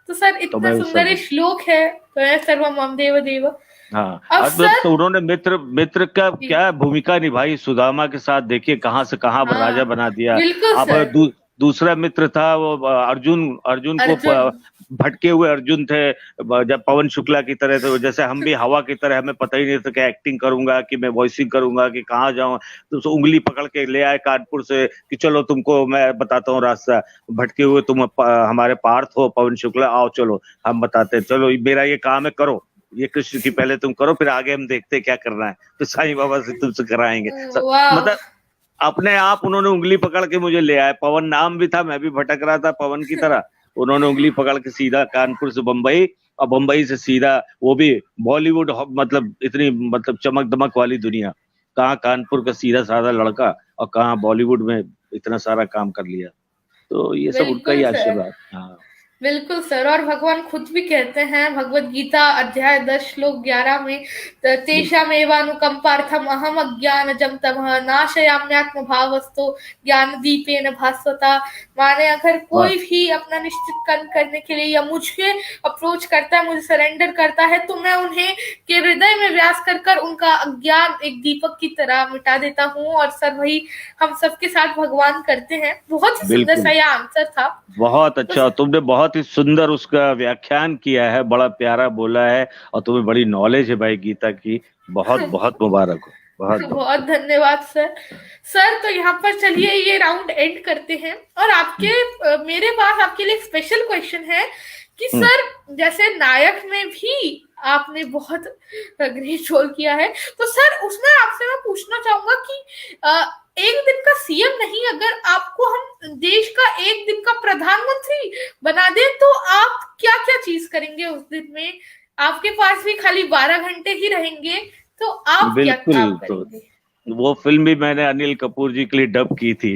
[SPEAKER 1] तो सर
[SPEAKER 2] तो
[SPEAKER 1] इतना
[SPEAKER 2] मैं
[SPEAKER 1] सुंदर ये
[SPEAKER 2] सब,
[SPEAKER 1] श्लोक है, त्वमेव सर्वम मम देव देव।
[SPEAKER 2] हाँ,
[SPEAKER 1] अब
[SPEAKER 2] अब
[SPEAKER 1] सर
[SPEAKER 2] तो उन्होंने मित्र मित्र का
[SPEAKER 1] जी,
[SPEAKER 2] क्या भूमिका निभाई सुदामा के साथ, देखिए कहाँ से कहाँ राजा
[SPEAKER 1] हाँ
[SPEAKER 2] बना दिया।
[SPEAKER 1] बिल्कुल
[SPEAKER 2] अब
[SPEAKER 1] सर।
[SPEAKER 2] दूसरा मित्र था वो अर्जुन, अर्जुन को
[SPEAKER 1] अर्जुन।
[SPEAKER 2] भटके हुए अर्जुन थे, जब पवन शुक्ला की तरह थे, जैसे हम भी हवा की तरह, हमें पता ही नहीं था कि एक्टिंग करूंगा कि मैं वॉइसिंग करूंगा कि कहाँ जाऊं, तो उसको उंगली पकड़ के ले आए कानपुर से कि चलो तुमको मैं बताता हूँ रास्ता, भटके हुए तुम हमारे पार्थ हो पवन शुक्ला, आओ चलो हम बताते हैं, चलो मेरा ये काम है करो, ये कृष्ण की पहले तुम करो, फिर आगे हम देखते हैं क्या करना है, तो साईं बाबा से तुमसे कराएंगे।
[SPEAKER 1] वाह।
[SPEAKER 2] मतलब अपने आप उन्होंने उंगली पकड़ के मुझे ले आए। पवन नाम भी था, मैं भी भटक रहा था पवन की तरह, उन्होंने उंगली पकड़ के सीधा कानपुर से बंबई, और बंबई से सीधा, वो भी बॉलीवुड, मतलब इतनी मतलब चमक दमक वाली दुनिया, कहाँ कानपुर का सीधा साधा लड़का और कहाँ बॉलीवुड में इतना सारा काम कर लिया। तो ये सब उनका ही
[SPEAKER 1] बिल्कुल सर।
[SPEAKER 2] आशीर्वाद। हाँ
[SPEAKER 1] बिल्कुल सर। और भगवान खुद भी कहते हैं भगवत गीता अध्याय 10 श्लोक 11 में,
[SPEAKER 2] बिल्कुल
[SPEAKER 1] तेषामेवानुकंपार्थम अहम अज्ञानजं तमः नाशयाम्यात्म भावस्तु ज्ञान दीपेन भास्वता। माने अगर
[SPEAKER 2] वाह
[SPEAKER 1] कोई भी अपना निश्चित कर्म करने के लिए या मुझे अप्रोच करता है, मुझे सरेंडर करता है, तो मैं उन्हें के हृदय में व्यास कर कर उनका अज्ञान एक दीपक की तरह मिटा देता हूँ। और सर वही हम सबके साथ भगवान करते हैं। बहुत ही सुंदर सा
[SPEAKER 2] बिल्कुल,
[SPEAKER 1] यह आंसर था।
[SPEAKER 2] बहुत
[SPEAKER 1] तो
[SPEAKER 2] अच्छा, तुमने बहुत ही सुंदर उसका व्याख्यान किया है, बड़ा प्यारा बोला है, और तुम्हें बड़ी नॉलेज है भाई गीता की। बहुत बहुत मुबारक हो, बहुत बहुत।
[SPEAKER 1] बहुत धन्यवाद सर। सर तो यहाँ पर चलिए ये राउंड एंड करते हैं। और मेरे पास आपके लिए एक स्पेशल क्वेश्चन है कि
[SPEAKER 2] हम्म,
[SPEAKER 1] सर जैसे नायक में भी आपने बहुत ग्रेट रोल किया है, तो सर उसमें आपसे मैं पूछना चाहूंगा कि एक दिन का सीएम नहीं, अगर आपको हम देश का एक दिन का प्रधानमंत्री बना दें, तो आप क्या क्या चीज करेंगे उस दिन में? आपके पास भी खाली 12 घंटे ही रहेंगे, तो आप क्या
[SPEAKER 2] बिल्कुल।
[SPEAKER 1] काम
[SPEAKER 2] तो
[SPEAKER 1] करेंगे?
[SPEAKER 2] वो फिल्म भी मैंने अनिल कपूर जी के लिए डब की थी,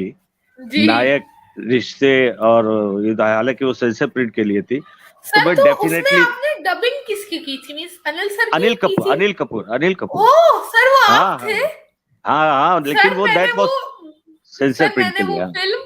[SPEAKER 1] जी
[SPEAKER 2] नायक, रिश्ते, और ये हालांकि वो सेंसर प्रिंट के लिए थी, तो
[SPEAKER 1] सर,
[SPEAKER 2] मैं
[SPEAKER 1] तो उसमें
[SPEAKER 2] डेफिनेटली,
[SPEAKER 1] आपने डबिंग किसकी की थी? मीन्स अनिल सर की
[SPEAKER 2] अनिल
[SPEAKER 1] की
[SPEAKER 2] कपूर,
[SPEAKER 1] थी?
[SPEAKER 2] अनिल कपूर, अनिल कपूर।
[SPEAKER 1] ओह सर, वो
[SPEAKER 2] हाँ
[SPEAKER 1] आप
[SPEAKER 2] हाँ
[SPEAKER 1] थे?
[SPEAKER 2] हाँ हाँ, लेकिन
[SPEAKER 1] सर
[SPEAKER 2] वो
[SPEAKER 1] मैंने
[SPEAKER 2] दैट
[SPEAKER 1] वो
[SPEAKER 2] वाज सेंसर
[SPEAKER 1] सर
[SPEAKER 2] प्रिंट
[SPEAKER 1] मैंने
[SPEAKER 2] के
[SPEAKER 1] वो
[SPEAKER 2] लिए। हाँ
[SPEAKER 1] फिल्म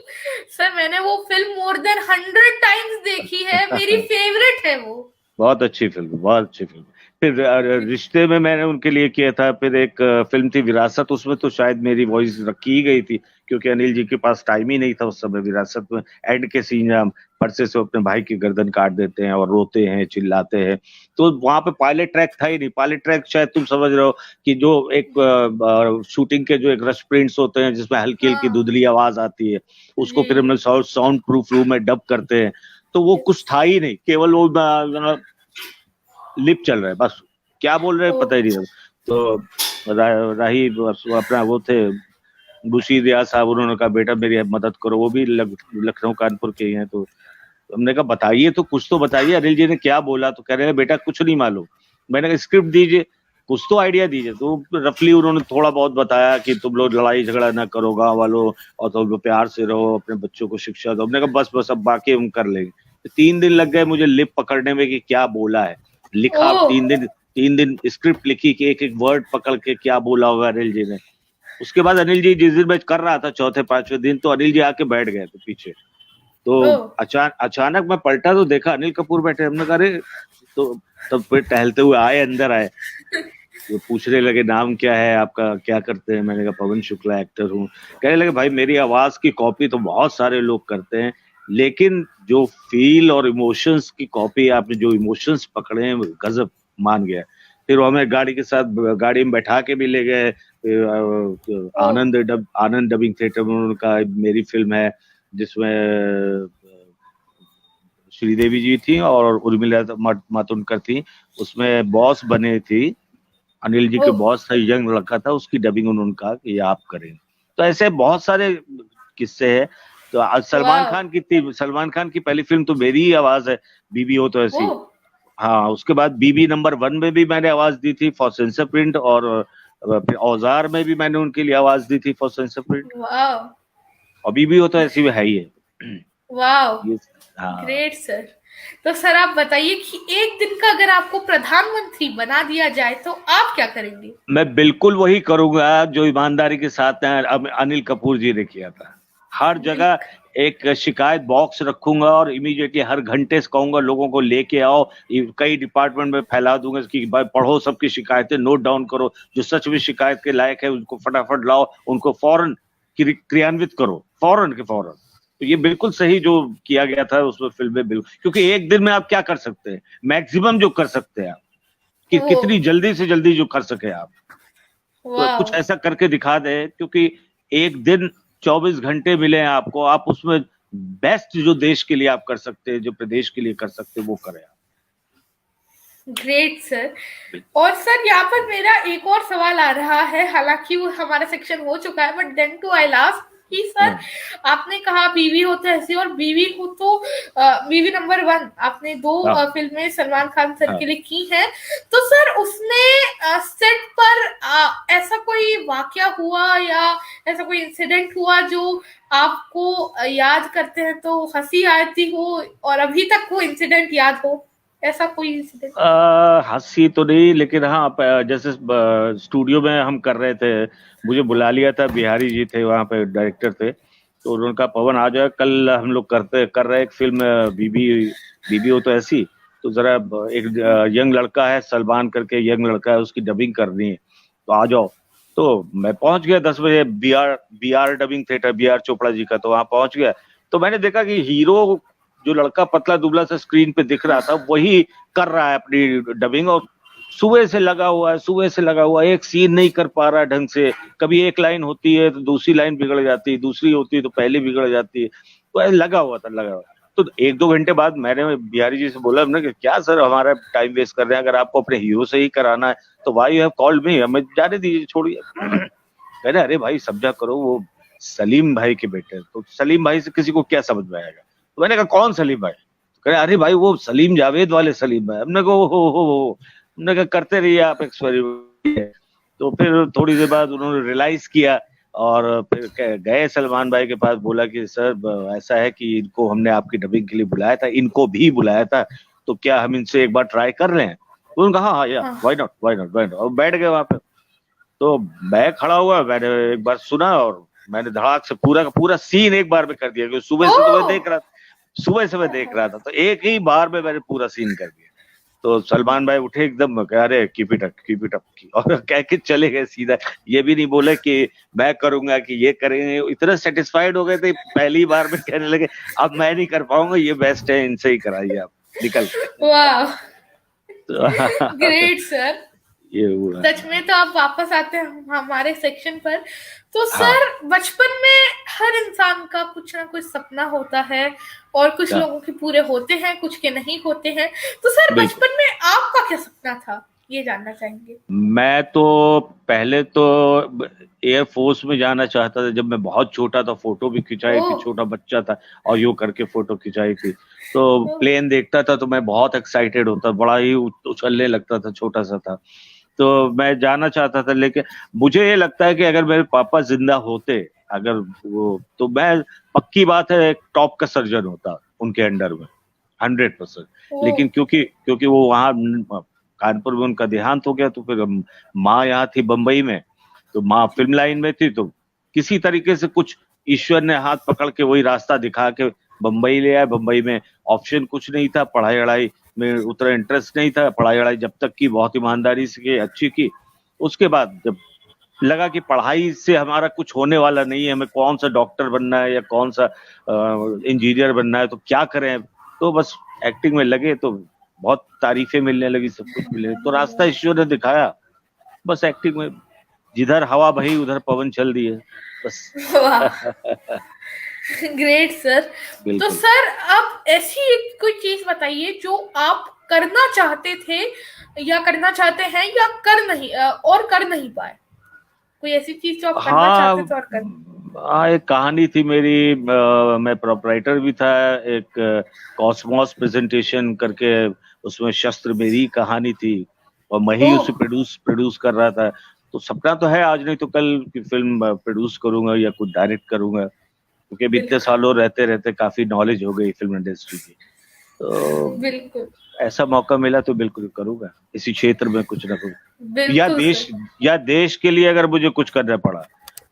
[SPEAKER 1] सर मैंने वो फिल्म मोर देन 100 टाइम्स देखी है। मेरी फेवरेट है वो।
[SPEAKER 2] बहुत अच्छी फिल्म, बहुत अच्छी फिल्म। फिर रिश्ते में मैंने उनके लिए किया था। फिर एक फिल्म थी विरासत, उसमें तो शायद मेरी वॉइस रखी ही गई थी, क्योंकि अनिल जी के पास टाइम ही नहीं था उस समय। विरासत में एंड के सीन जहाँ परसे से अपने भाई की गर्दन काट देते हैं और रोते हैं, चिल्लाते हैं, तो वहां पे पायलट ट्रैक था ही नहीं। पायलट ट्रैक शायद तुम समझ रहे हो कि जो एक शूटिंग के जो एक रश प्रिंट्स होते हैं जिसमें हल्की हल्की
[SPEAKER 1] हाँ
[SPEAKER 2] धुंधली आवाज आती है, उसको फिर
[SPEAKER 1] जी।
[SPEAKER 2] हमने साउंड प्रूफ रूम में डब करते हैं, तो वो कुछ था ही नहीं, केवल वो लिप चल रहा है बस, क्या बोल रहे हैं
[SPEAKER 1] ओ
[SPEAKER 2] पता ही नहीं था। तो राही अपना वो थे बुशी रियाज साहब, उन्होंने कहा बेटा मेरी मदद करो, वो भी लखनऊ कानपुर के ही हैं, तो हमने कहा बताइए, तो कुछ तो बताइए अनिल जी ने क्या बोला, तो कह रहे हैं बेटा कुछ नहीं मालूम। मैंने कहा स्क्रिप्ट दीजिए, कुछ तो आइडिया दीजिए, तो रफली उन्होंने थोड़ा बहुत बताया कि तुम लोग लड़ाई झगड़ा ना करो गांव वालों, और तुम लोग प्यार से रहो, अपने बच्चों को शिक्षा दो। हमने कहा बस बस, अब बाकी हम कर लेंगे। 3 दिन लग गए मुझे लिप पकड़ने में कि क्या बोला है,
[SPEAKER 1] ओ
[SPEAKER 2] लिखा 3 दिन, 3 दिन स्क्रिप्ट लिखी कि एक एक वर्ड पकड़ के क्या बोला होगा अनिल जी ने। उसके बाद अनिल जी जिस दिन मैं कर रहा था, चौथे पांचवें दिन, तो अनिल जी आके बैठ गए थे पीछे, तो
[SPEAKER 1] ओ
[SPEAKER 2] अचानक मैं पलटा तो देखा अनिल कपूर बैठे। हमने कहा अरे, तो तब फिर टहलते हुए आए, अंदर आए, वो पूछने लगे नाम क्या है आपका, क्या करते हैं? मैंने कहा पवन शुक्ला, एक्टर हूँ। कहने लगे भाई मेरी आवाज की कॉपी तो बहुत सारे लोग करते हैं, लेकिन जो फील और इमोशंस की कॉपी, आपने जो इमोशंस पकड़े हैं, गजब, मान गया। फिर वो हमें गाड़ी के साथ, गाड़ी में बैठा के भी ले गए
[SPEAKER 1] ओ
[SPEAKER 2] आनंद डबिंग थिएटर में। उनका मेरी फिल्म है जिसमें श्रीदेवी जी थी और उर्मिला मातोंडकर थी, उसमें बॉस बने थी, अनिल जी
[SPEAKER 1] ओ
[SPEAKER 2] के बॉस था, यंग लड़का था, उसकी डबिंग उन्होंने कहा कि ये आप करें। तो ऐसे बहुत सारे किस्से हैं। तो आज
[SPEAKER 1] वाह।
[SPEAKER 2] सलमान खान की पहली फिल्म तो मेरी ही आवाज है, बीबी हो तो
[SPEAKER 1] ओ
[SPEAKER 2] ऐसी। हाँ, उसके बाद बीबी नंबर 1 में भी मैंने आवाज दी थी फॉर सेंसर प्रिंट, और फिर औजार में भी मैंने उनके लिए आवाज दी थी फॉर सेंसर प्रिंट।
[SPEAKER 1] वाह।
[SPEAKER 2] और बीबी हो तो ऐसी में है ही है।
[SPEAKER 1] वाह,
[SPEAKER 2] ये हाँ।
[SPEAKER 1] Great sir. तो सर आप बताइए कि एक दिन का अगर आपको प्रधानमंत्री बना दिया जाए तो आप क्या करेंगे?
[SPEAKER 2] मैं बिल्कुल वही करूंगा जो ईमानदारी के साथ अनिल कपूर जी ने किया था। हर जगह एक शिकायत बॉक्स रखूंगा और इमीडिएटली हर घंटे से कहूंगा लोगों को लेके आओ, कई डिपार्टमेंट में फैला दूंगा कि पढ़ो सबकी शिकायतें, नोट डाउन करो, जो सच में शिकायत के लायक है उनको फटाफट लाओ, उनको फौरन क्रियान्वित करो, फौरन के फौरन। तो ये बिल्कुल सही जो किया गया था उसमें फिल्म में, बिल्कुल, क्योंकि एक दिन में आप क्या कर सकते हैं, मैक्सिमम जो कर सकते हैं आप, कि कितनी जल्दी से जल्दी जो कर सके आप, तो कुछ ऐसा करके दिखा दे, क्योंकि एक दिन 24 घंटे मिले हैं आपको, आप उसमें बेस्ट जो देश के लिए आप कर सकते हैं, जो प्रदेश के लिए कर सकते हैं, वो करें आप।
[SPEAKER 1] Great sir. और सर यहाँ पर मेरा एक और सवाल आ रहा है, हालांकि वो हमारा सेक्शन हो चुका है, but then to I last कि सर आपने कहा बीवी हो तो ऐसी, और बीवी हो तो बीवी नंबर 1 आपने 2 फिल्में सलमान खान सर के लिए की हैं, तो सर उसमें सेट पर ऐसा कोई वाकया हुआ या ऐसा कोई इंसिडेंट हुआ जो आपको याद करते हैं तो हंसी आती हो और अभी तक वो इंसिडेंट याद हो, ऐसा कोई इंसिडेंट?
[SPEAKER 2] हंसी तो नहीं, लेकिन हाँ, जैसे स्टूडियो में हम कर रहे थे, मुझे बुला लिया था, बिहारी जी थे वहाँ पे, डायरेक्टर थे, तो उन्होंने कहा पवन आ जाए, कल हम लोग कर रहे एक फिल्म बीबी हो तो ऐसी, तो जरा एक यंग लड़का है सलमान करके, यंग लड़का है, उसकी डबिंग करनी है, तो आ जाओ। तो मैं पहुंच गया 10 बजे, B R dubbing theatre, B R Chopra ji का, तो वहां पहुंच गया, तो मैंने देखा कि हीरो जो लड़का पतला दुबला सा स्क्रीन पे दिख रहा था वही कर रहा है अपनी डबिंग, और सुबह से लगा हुआ है, एक सीन नहीं कर पा रहा है ढंग से, कभी एक लाइन होती है तो दूसरी लाइन बिगड़ जाती है, दूसरी होती है तो पहले बिगड़ जाती है, तो ऐसे लगा हुआ था। तो 1-2 घंटे बाद मैंने बिहारी जी से बोला, हमने कि क्या सर हमारा टाइम वेस्ट कर रहे हैं, अगर आपको अपने हीरो से ही कराना है तो why you have called me, हमें जाने दीजिए, छोड़िए। कह रहे अरे भाई समझा करो, वो सलीम भाई के बेटे, तो सलीम भाई से किसी को क्या समझ में आएगा, तो मैंने कहा कौन सलीम भाई, कह अरे भाई वो सलीम जावेद वाले सलीम भाई, हमने कहा हो, हमने कहा करते रहिए आप एक्सपेरिमेंट। तो फिर थोड़ी देर बाद उन्होंने रियलाइज किया और फिर गए सलमान भाई के पास, बोला कि सर ऐसा है कि इनको हमने आपकी डबिंग के लिए बुलाया था, इनको भी बुलाया था, तो क्या हम इनसे एक बार ट्राई कर लें? तो उन्होंने कहा हाँ या व्हाई नॉट, और बैठ गए वहां पे। तो मैं खड़ा हुआ, मैंने एक बार सुना और मैंने धड़ाक से पूरा का पूरा सीन एक बार में कर दिया, क्योंकि सुबह से मैं देख रहा था, तो एक ही बार में मैंने पूरा सीन कर दिया। तो सलमान भाई उठे एकदम, कह रहे कीप इट अप, और कह के चले गए सीधा, ये भी नहीं बोले कि मैं करूंगा कि ये करेंगे, इतना सेटिस्फाइड हो गए थे पहली बार में, कहने लगे अब मैं नहीं कर पाऊंगा, ये बेस्ट है, इनसे ही कराइए आप, निकल।
[SPEAKER 1] वाह, ग्रेट सर।
[SPEAKER 2] ये हुआ
[SPEAKER 1] सच में। तो आप वापस आते हैं हमारे सेक्शन पर, तो सर बचपन में हर इंसान का कुछ ना कुछ सपना होता है, और कुछ लोगों के पूरे होते हैं, कुछ के नहीं होते हैं, तो सर बचपन में आपका क्या सपना था, ये जानना चाहेंगे? मैं
[SPEAKER 2] तो पहले तो एयरफोर्स में जाना चाहता था, जब मैं बहुत छोटा था, फोटो भी खिंचाई थी, छोटा बच्चा था और यूं करके फोटो खिंचाई थी, तो प्लेन देखता था तो मैं बहुत एक्साइटेड होता, बड़ा ही उछलने लगता था, छोटा सा था, तो मैं जाना चाहता था। लेकिन मुझे ये लगता है कि अगर मेरे पापा जिंदा होते, अगर वो, तो मैं पक्की बात है एक टॉप का सर्जन होता उनके अंडर में 100%। लेकिन क्योंकि वो वहाँ कानपुर में उनका देहांत हो गया, तो फिर माँ यहाँ थी बम्बई में, तो माँ फिल्म लाइन में थी, तो किसी तरीके से कुछ ईश्वर ने हाथ पकड़ के वही रास्ता दिखा के बम्बई ले आए। बम्बई में ऑप्शन कुछ नहीं था, पढ़ाई वढ़ाई में उतना इंटरेस्ट नहीं था, पढ़ाई वढ़ाई जब तक की बहुत ईमानदारी से अच्छी की, उसके बाद जब लगा कि पढ़ाई से हमारा कुछ होने वाला नहीं है, हमें कौन सा डॉक्टर बनना है या कौन सा इंजीनियर बनना है, तो क्या करें, तो बस एक्टिंग में लगे, तो बहुत तारीफें मिलने लगी, सब कुछ मिलने, तो रास्ता ईश्वर ने दिखाया, बस एक्टिंग में जिधर हवा बही उधर पवन चल दिए, बस।
[SPEAKER 1] Great sir. तो सर आप ऐसी कोई चीज बताइए जो आप करना चाहते थे या करना चाहते हैं या कर नहीं पाए, कोई ऐसी चीज जो आप करना चाहते थे और कर।
[SPEAKER 2] एक कहानी थी मेरी, मैं प्रोपराइटर भी था एक कॉस्मोस प्रेजेंटेशन करके, उसमें शस्त्र मेरी कहानी थी और मैं ही उसे प्रोड्यूस कर रहा था। तो सपना तो है आज नहीं तो कल की फिल्म प्रोड्यूस करूंगा या कुछ डायरेक्ट करूंगा, क्योंकि अभी इतने सालों रहते रहते काफी नॉलेज हो गई फिल्म इंडस्ट्री की। तो
[SPEAKER 1] बिल्कुल
[SPEAKER 2] ऐसा मौका मिला तो बिल्कुल करूंगा इसी क्षेत्र में कुछ ना कुछ,
[SPEAKER 1] बिल्कुल
[SPEAKER 2] या देश के लिए अगर मुझे कुछ करना पड़ा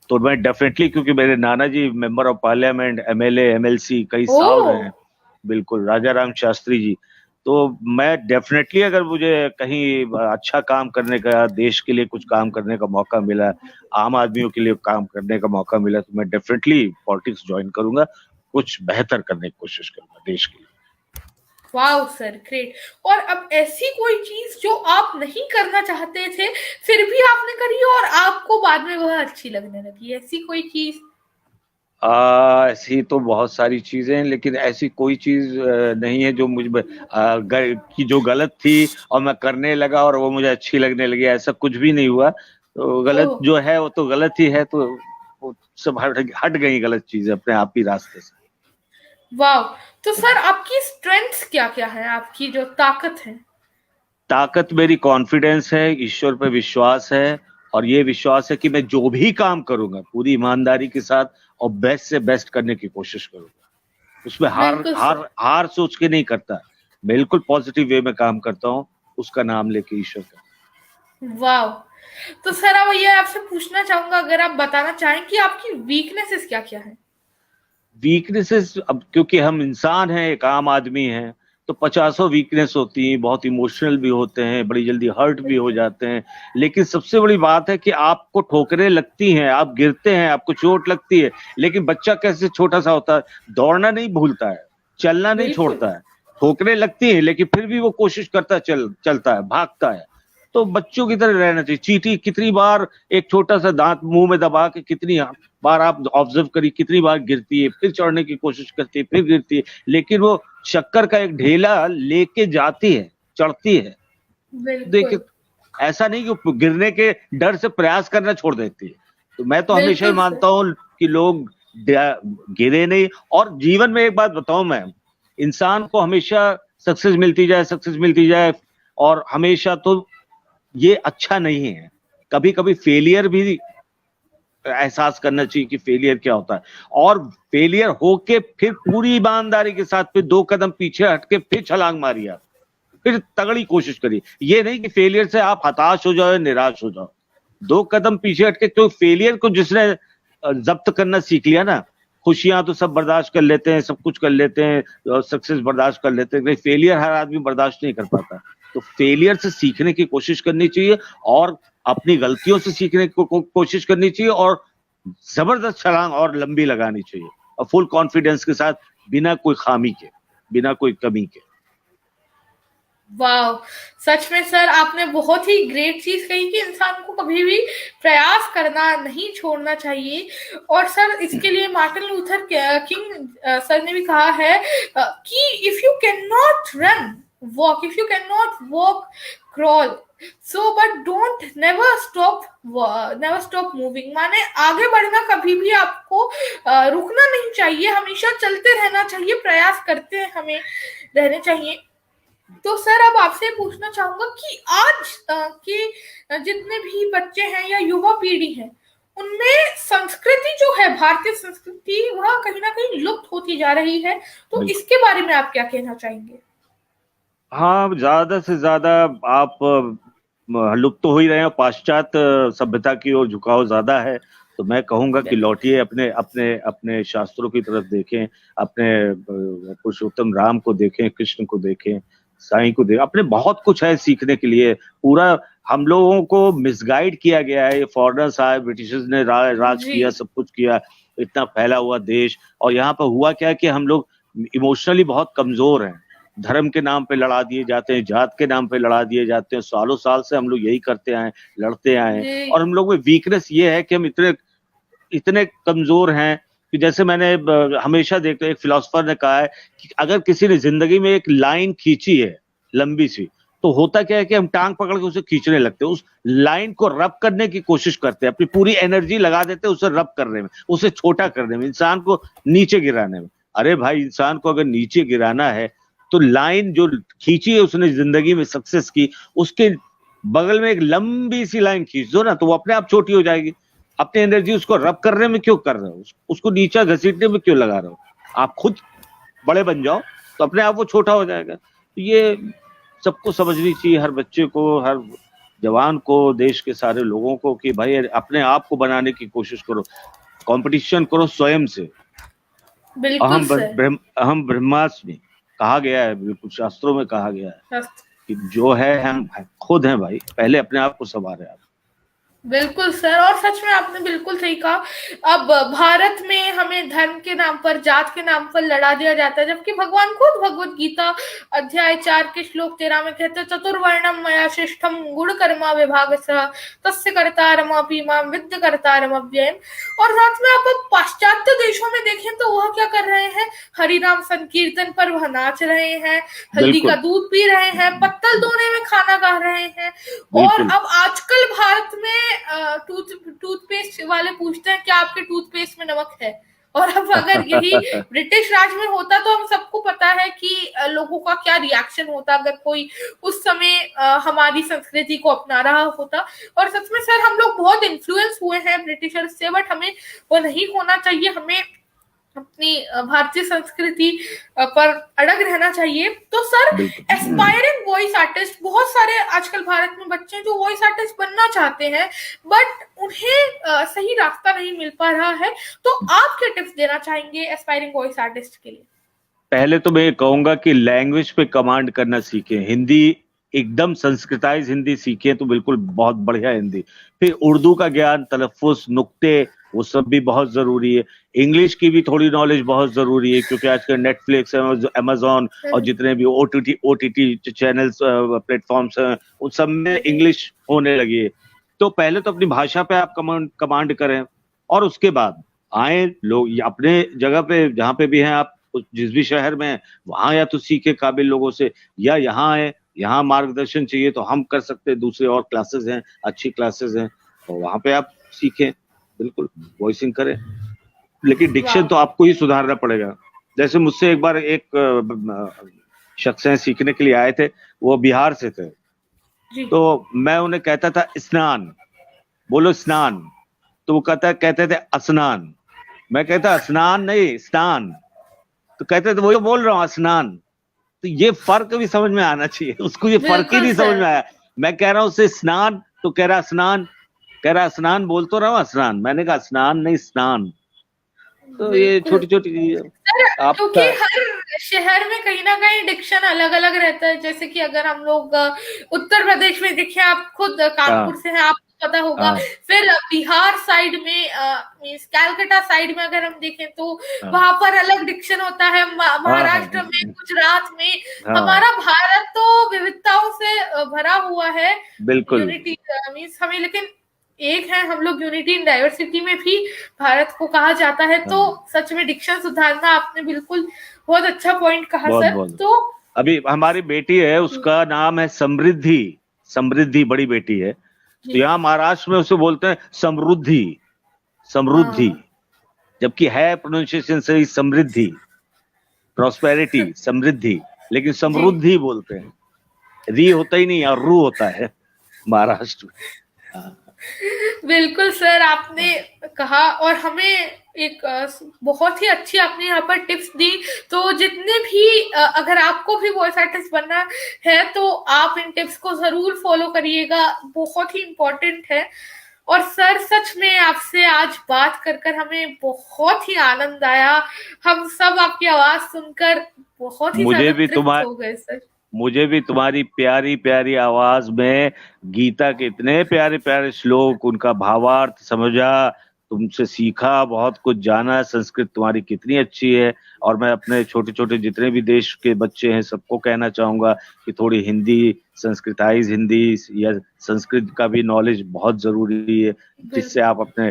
[SPEAKER 2] तो मैं डेफिनेटली, क्योंकि मेरे नाना जी member of parliament, MLA, MLC कई साल रहे हैं, बिल्कुल राजा राम शास्त्री जी। तो मैं डेफिनेटली अगर मुझे कहीं अच्छा काम करने का, देश के लिए कुछ काम करने का मौका मिला, आम आदमियों के लिए काम करने का मौका मिला, तो मैं डेफिनेटली पॉलिटिक्स ज्वाइन करूंगा, कुछ बेहतर करने की कोशिश करूंगा देश के लिए।
[SPEAKER 1] Wow sir, great. और अब ऐसी कोई चीज जो आप नहीं करना चाहते थे फिर भी आपने करी और आपको बाद में वह अच्छी लगने लगी, ऐसी कोई चीज?
[SPEAKER 2] ऐसी तो बहुत सारी चीजें हैं, लेकिन ऐसी कोई चीज नहीं है जो की जो गलत थी और मैं करने लगा और वो मुझे अच्छी लगने लगी, ऐसा कुछ भी नहीं हुआ। तो गलत जो है वो तो गलत ही है, तो वो सब हट गई गलत चीजें अपने आप ही रास्ते से।
[SPEAKER 1] वाह। तो सर आपकी स्ट्रेंथ्स क्या क्या है, आपकी जो ताकत है?
[SPEAKER 2] ताकत मेरी कॉन्फिडेंस है, ईश्वर पे विश्वास है, और ये विश्वास है कि मैं जो भी काम करूंगा पूरी ईमानदारी के साथ और बेस्ट से बेस्ट करने की कोशिश करूंगा। उसमें हार सोच के नहीं करता, बिल्कुल पॉजिटिव वे में काम करता हूँ, उसका नाम लेके ईश्वर का।
[SPEAKER 1] वाह। तो सर अब ये आपसे पूछना चाहूंगा, अगर आप बताना चाहें कि आपकी वीकनेसेस क्या क्या है?
[SPEAKER 2] वीकनेसेस, अब क्योंकि हम इंसान हैं, एक आम आदमी हैं, तो 50 वीकनेस होती हैं, बहुत इमोशनल भी होते हैं, बड़ी जल्दी हर्ट भी हो जाते हैं। लेकिन सबसे बड़ी बात है कि आपको ठोकरें लगती हैं, आप गिरते हैं, आपको चोट लगती है, लेकिन बच्चा कैसे छोटा सा होता है, दौड़ना नहीं भूलता है, चलना नहीं छोड़ता है, ठोकरें लगती हैं लेकिन फिर भी वो कोशिश करता है, चलता है, भागता है। तो बच्चों की तरह रहना चाहिए। चींटी कितनी बार एक छोटा सा दांत मुंह में दबा के, कितनी बार आप ऑब्जर्व करिए, कितनी बार गिरती है, फिर चढ़ने की कोशिश करती है, फिर गिरती है, लेकिन वो शक्कर का एक ढेला लेके जाती है, चढ़ती है। देखिए, ऐसा नहीं कि गिरने के डर से प्रयास करना छोड़ देती है। तो मैं तो हमेशा ही मानता हूँ कि लोग गिरे नहीं। और जीवन में एक बात बताऊं मैं, इंसान को हमेशा सक्सेस मिलती जाए, और हमेशा तो ये अच्छा नहीं है। कभी कभी फेलियर भी एहसास करना चाहिए कि फेलियर क्या होता है, और फेलियर होके फिर पूरी ईमानदारी के साथ फिर 2 कदम पीछे हटके फिर छलांग मारिए, आप फिर तगड़ी कोशिश करिए। ये नहीं कि फेलियर से आप हताश हो जाओ, निराश हो जाओ। 2 कदम पीछे हटके, तो फेलियर को जिसने जब्त करना सीख लिया ना, खुशियां तो सब बर्दाश्त कर लेते हैं, सब कुछ कर लेते हैं, और सक्सेस बर्दाश्त कर लेते हैं, लेकिन फेलियर हर आदमी बर्दाश्त नहीं कर पाता। तो फेलियर से सीखने की कोशिश करनी चाहिए, और अपनी गलतियों से सीखने की कोशिश करनी चाहिए, और जबरदस्त छलांग और लंबी लगानी चाहिए, और फुल कॉन्फिडेंस के साथ, बिना कोई खामी के, बिना कोई कमी के।
[SPEAKER 1] वाह, सच में सर आपने बहुत ही ग्रेट चीज कही कि इंसान को कभी भी प्रयास करना नहीं छोड़ना चाहिए। और सर इसके लिए मार्टिन लूथर किंग सर ने भी कहा है कि if you can not run walk, if you can not walk crawl, so but don't never stop moving. माने आगे बढ़ना कभी भी आपको रुकना नहीं चाहिए, हमेशा चलते रहना चाहिए, प्रयास करते हमें रहने चाहिए। तो सर अब आपसे पूछना चाहूंगा कि आज के जितने भी बच्चे हैं या युवा पीढ़ी है, उनमें संस्कृति जो है, भारतीय संस्कृति, वह कहीं ना कहीं लुप्त होती जा रही है। तो इसके बारे में आप क्या कहना चाहेंगे?
[SPEAKER 2] हाँ, ज्यादा से ज्यादा आप लुप्त तो हो ही रहे हैं, पाश्चात्य सभ्यता की ओर झुकाव ज्यादा है। तो मैं कहूंगा कि लौटिए अपने अपने अपने शास्त्रों की तरफ देखें, अपने पुरुषोत्तम राम को देखें, कृष्ण को देखें, साईं को देखें। अपने बहुत कुछ है सीखने के लिए। पूरा हम लोगों को मिसगाइड किया गया है, ये फॉरेनर्स आए, ब्रिटिशर्स ने राज किया, सब कुछ किया, इतना फैला हुआ देश, और यहाँ पर हुआ क्या कि हम लोग इमोशनली बहुत कमजोर हैं। धर्म के नाम पे लड़ा दिए जाते हैं, जात के नाम पे लड़ा दिए जाते हैं। सालों साल से हम लोग यही करते आए, लड़ते आए, और हम लोग में वीकनेस ये है कि हम इतने कमजोर हैं कि जैसे मैंने हमेशा देखा, एक फिलोसोफर ने कहा है कि अगर किसी ने जिंदगी में एक लाइन खींची है लंबी सी, तो होता क्या है कि हम टांग पकड़ के उसे खींचने लगते हैं, उस लाइन को रब करने की कोशिश करते हैं, अपनी पूरी एनर्जी लगा देते हैं उसे रब करने में, उसे छोटा करने में, इंसान को नीचे गिराने में। अरे भाई, इंसान को अगर नीचे गिराना है तो लाइन जो खींची है उसने जिंदगी में सक्सेस की, उसके बगल में एक लंबी सी लाइन खींच दो ना, तो वो अपने आप छोटी हो जाएगी। अपनी एनर्जी उसको रब करने में क्यों कर रहे हो, उसको नीचा घसीटने में क्यों लगा रहे हो? आप खुद बड़े बन जाओ तो अपने आप वो छोटा हो जाएगा। तो ये सबको समझनी चाहिए, हर बच्चे को, हर जवान को, देश के सारे लोगों को, कि भाई अपने आप को बनाने की कोशिश करो, कंपटीशन करो स्वयं से।
[SPEAKER 1] बिल्कुल सर।
[SPEAKER 2] अहम ब्रह्मास्मि कहा गया है, बिल्कुल शास्त्रों में कहा गया है कि जो है हम खुद हैं भाई, पहले अपने आप को संवारे आप।
[SPEAKER 1] बिल्कुल सर, और सच में आपने बिल्कुल सही कहा। अब भारत में हमें धर्म के नाम पर, जात के नाम पर लड़ा दिया जाता है, जबकि भगवान खुद भगवत गीता अध्याय 4 के श्लोक 13 में कहते हैं, चतुर्वर्णम मया शिष्टम गुण कर्मा विभागसः तस्य कर्तारमपि मां विद्य कर्तारम अव्ययम्। और साथ में आप पाश्चात्य देशों में देखें तो वह क्या कर रहे हैं, हरिनाम संकीर्तन पर वह नाच रहे हैं, हल्दी का दूध पी रहे हैं, पत्तल धोने में खाना खा रहे हैं। और अब आजकल भारत में टूथपेस्ट वाले पूछते हैं क्या आपके टूथपेस्ट में नमक है। और अब अगर यही ब्रिटिश राज में होता तो हम सबको पता है कि लोगों का क्या रिएक्शन होता अगर कोई उस समय हमारी संस्कृति को अपना रहा होता। और सच में सर हम लोग बहुत इन्फ्लुएंस हुए हैं ब्रिटिशर्स से, बट हमें वो नहीं होना चाहिए। हमें अपनी भारतीय संस्कृति पर अड़ग रहना चाहिए। तो सर एस्पायरिंग वॉइस आर्टिस्ट, बहुत सारे आजकल भारत में बच्चे हैं जो वॉइस आर्टिस्ट बनना चाहते हैं, बट उन्हें सही रास्ता नहीं मिल पा रहा है। तो आप क्या टिप्स देना चाहेंगे एस्पायरिंग वॉइस आर्टिस्ट के लिए?
[SPEAKER 2] पहले तो मैं ये कहूंगा कि लैंग्वेज पे कमांड करना सीखें, हिंदी एकदम संस्कृताइज हिंदी सीखें तो बिल्कुल बहुत बढ़िया हिंदी। फिर उर्दू का ज्ञान, तलफ्फुज, नुक्ते, वो सब भी बहुत जरूरी है। इंग्लिश की भी थोड़ी नॉलेज बहुत जरूरी है, क्योंकि आजकल नेटफ्लिक्स, अमेजोन और जितने भी ओटीटी चैनल्स, प्लेटफॉर्म्स हैं, उन सब में इंग्लिश होने लगी है। तो पहले तो अपनी भाषा पे आप कमांड करें, और उसके बाद आए लोग अपने जगह पे, जहाँ पे भी हैं आप, जिस भी शहर में हैं, वहां या तो सीखे काबिल लोगों से, या यहाँ आए, यहाँ मार्गदर्शन चाहिए तो हम कर सकते हैं, दूसरे और क्लासेस हैं, अच्छी क्लासेस हैं, और वहां पे आप सीखें, बिल्कुल वॉइसिंग करें। लेकिन डिक्शन तो आपको ही सुधारना पड़ेगा। जैसे मुझसे एक बार एक शख्स हैं, सीखने के लिए आए थे, वो बिहार से थे, तो मैं उन्हें कहता था स्नान, बोलो स्नान, तो वो कहते थे स्नान। मैं कहता स्नान नहीं स्नान, तो कहते थे वही बोल रहा हूँ स्नान। तो ये फर्क भी समझ में आना चाहिए उसको, ये फर्क ही नहीं समझ में आया। मैं कह रहा हूँ उससे स्नान, तो कह रहा स्नान, कह रहा स्नान, बोल तो रहा हूँ स्नान, मैंने कहा स्नान नहीं स्नान। तो ये छोटी छोटी
[SPEAKER 1] क्योंकि हर शहर में कहीं ना कहीं डिक्शन अलग अलग रहता है। जैसे कि अगर हम लोग उत्तर प्रदेश में देखें, आप खुद कानपुर से हैं, आपको पता होगा। फिर बिहार साइड में, कैलकाटा साइड में अगर हम देखें तो वहां पर अलग डिक्शन होता है। महाराष्ट्र में, गुजरात में, हमारा भारत तो विविधताओं से भरा हुआ है।
[SPEAKER 2] बिल्कुल
[SPEAKER 1] यूनिटी मीन्स हमें, लेकिन एक है हम लोग, यूनिटी इन डाइवर्सिटी में भी भारत को कहा जाता है। तो सच में डिक्शन सुधारना, आपने बिल्कुल बहुत अच्छा पॉइंट कहा सर। तो
[SPEAKER 2] अभी हमारी बेटी है, उसका नाम है समृद्धि, समृद्धि बड़ी बेटी है, तो यहाँ महाराष्ट्र में उसे बोलते हैं समृद्धि, समृद्धि, जबकि है प्रोनाउंसिएशन सही समृद्धि, प्रॉस्पेरिटी, समृद्धि, लेकिन समृद्धि बोलते हैं, री होता ही नहीं और रू होता है महाराष्ट्र में।
[SPEAKER 1] बिल्कुल सर, आपने कहा, और हमें एक बहुत ही अच्छी आपने यहाँ पर टिप्स दी। तो जितने भी अगर आपको भी वॉइस आर्टिस्ट बनना है तो आप इन टिप्स को जरूर फॉलो करिएगा, बहुत ही इम्पोर्टेंट है। और सर सच में आपसे आज बात कर हमें बहुत ही आनंद आया। हम सब आपकी आवाज सुनकर बहुत ही
[SPEAKER 2] मुझे भी
[SPEAKER 1] हो गए सर।
[SPEAKER 2] मुझे भी तुम्हारी प्यारी प्यारी आवाज में गीता के इतने प्यारे प्यारे श्लोक, उनका भावार्थ समझा, तुमसे सीखा, बहुत कुछ जाना, संस्कृत तुम्हारी कितनी अच्छी है। और मैं अपने छोटे छोटे जितने भी देश के बच्चे हैं सबको कहना चाहूंगा कि थोड़ी हिंदी, संस्कृताइज हिंदी या संस्कृत का भी नॉलेज बहुत जरूरी है, जिससे आप अपने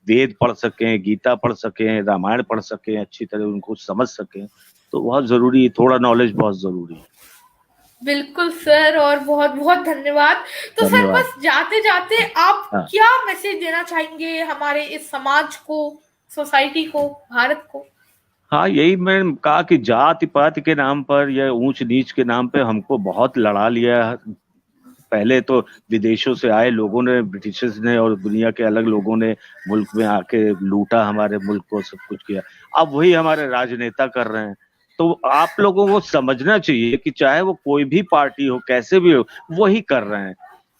[SPEAKER 2] वेद पढ़ सकें, गीता पढ़ सकें, रामायण पढ़ सकें, अच्छी तरह उनको समझ सकें। तो बहुत जरूरी है, थोड़ा नॉलेज बहुत जरूरी है।
[SPEAKER 1] बिल्कुल सर, और बहुत बहुत धन्यवाद। तो सर बस जाते जाते आप क्या मैसेज देना चाहेंगे हमारे इस समाज को, सोसाइटी को, भारत को?
[SPEAKER 2] हाँ, यही मैंने कहा कि जाति पाति के नाम पर या ऊंच नीच के नाम पे हमको बहुत लड़ा लिया। पहले तो विदेशों से आए लोगों ने, ब्रिटिशर्स ने और दुनिया के अलग लोगों ने मुल्क में आके लूटा हमारे मुल्क को, सब कुछ किया। अब वही हमारे राजनेता कर रहे हैं। तो आप लोगों को समझना चाहिए कि चाहे वो कोई भी पार्टी हो, कैसे भी हो, वही कर रहे हैं।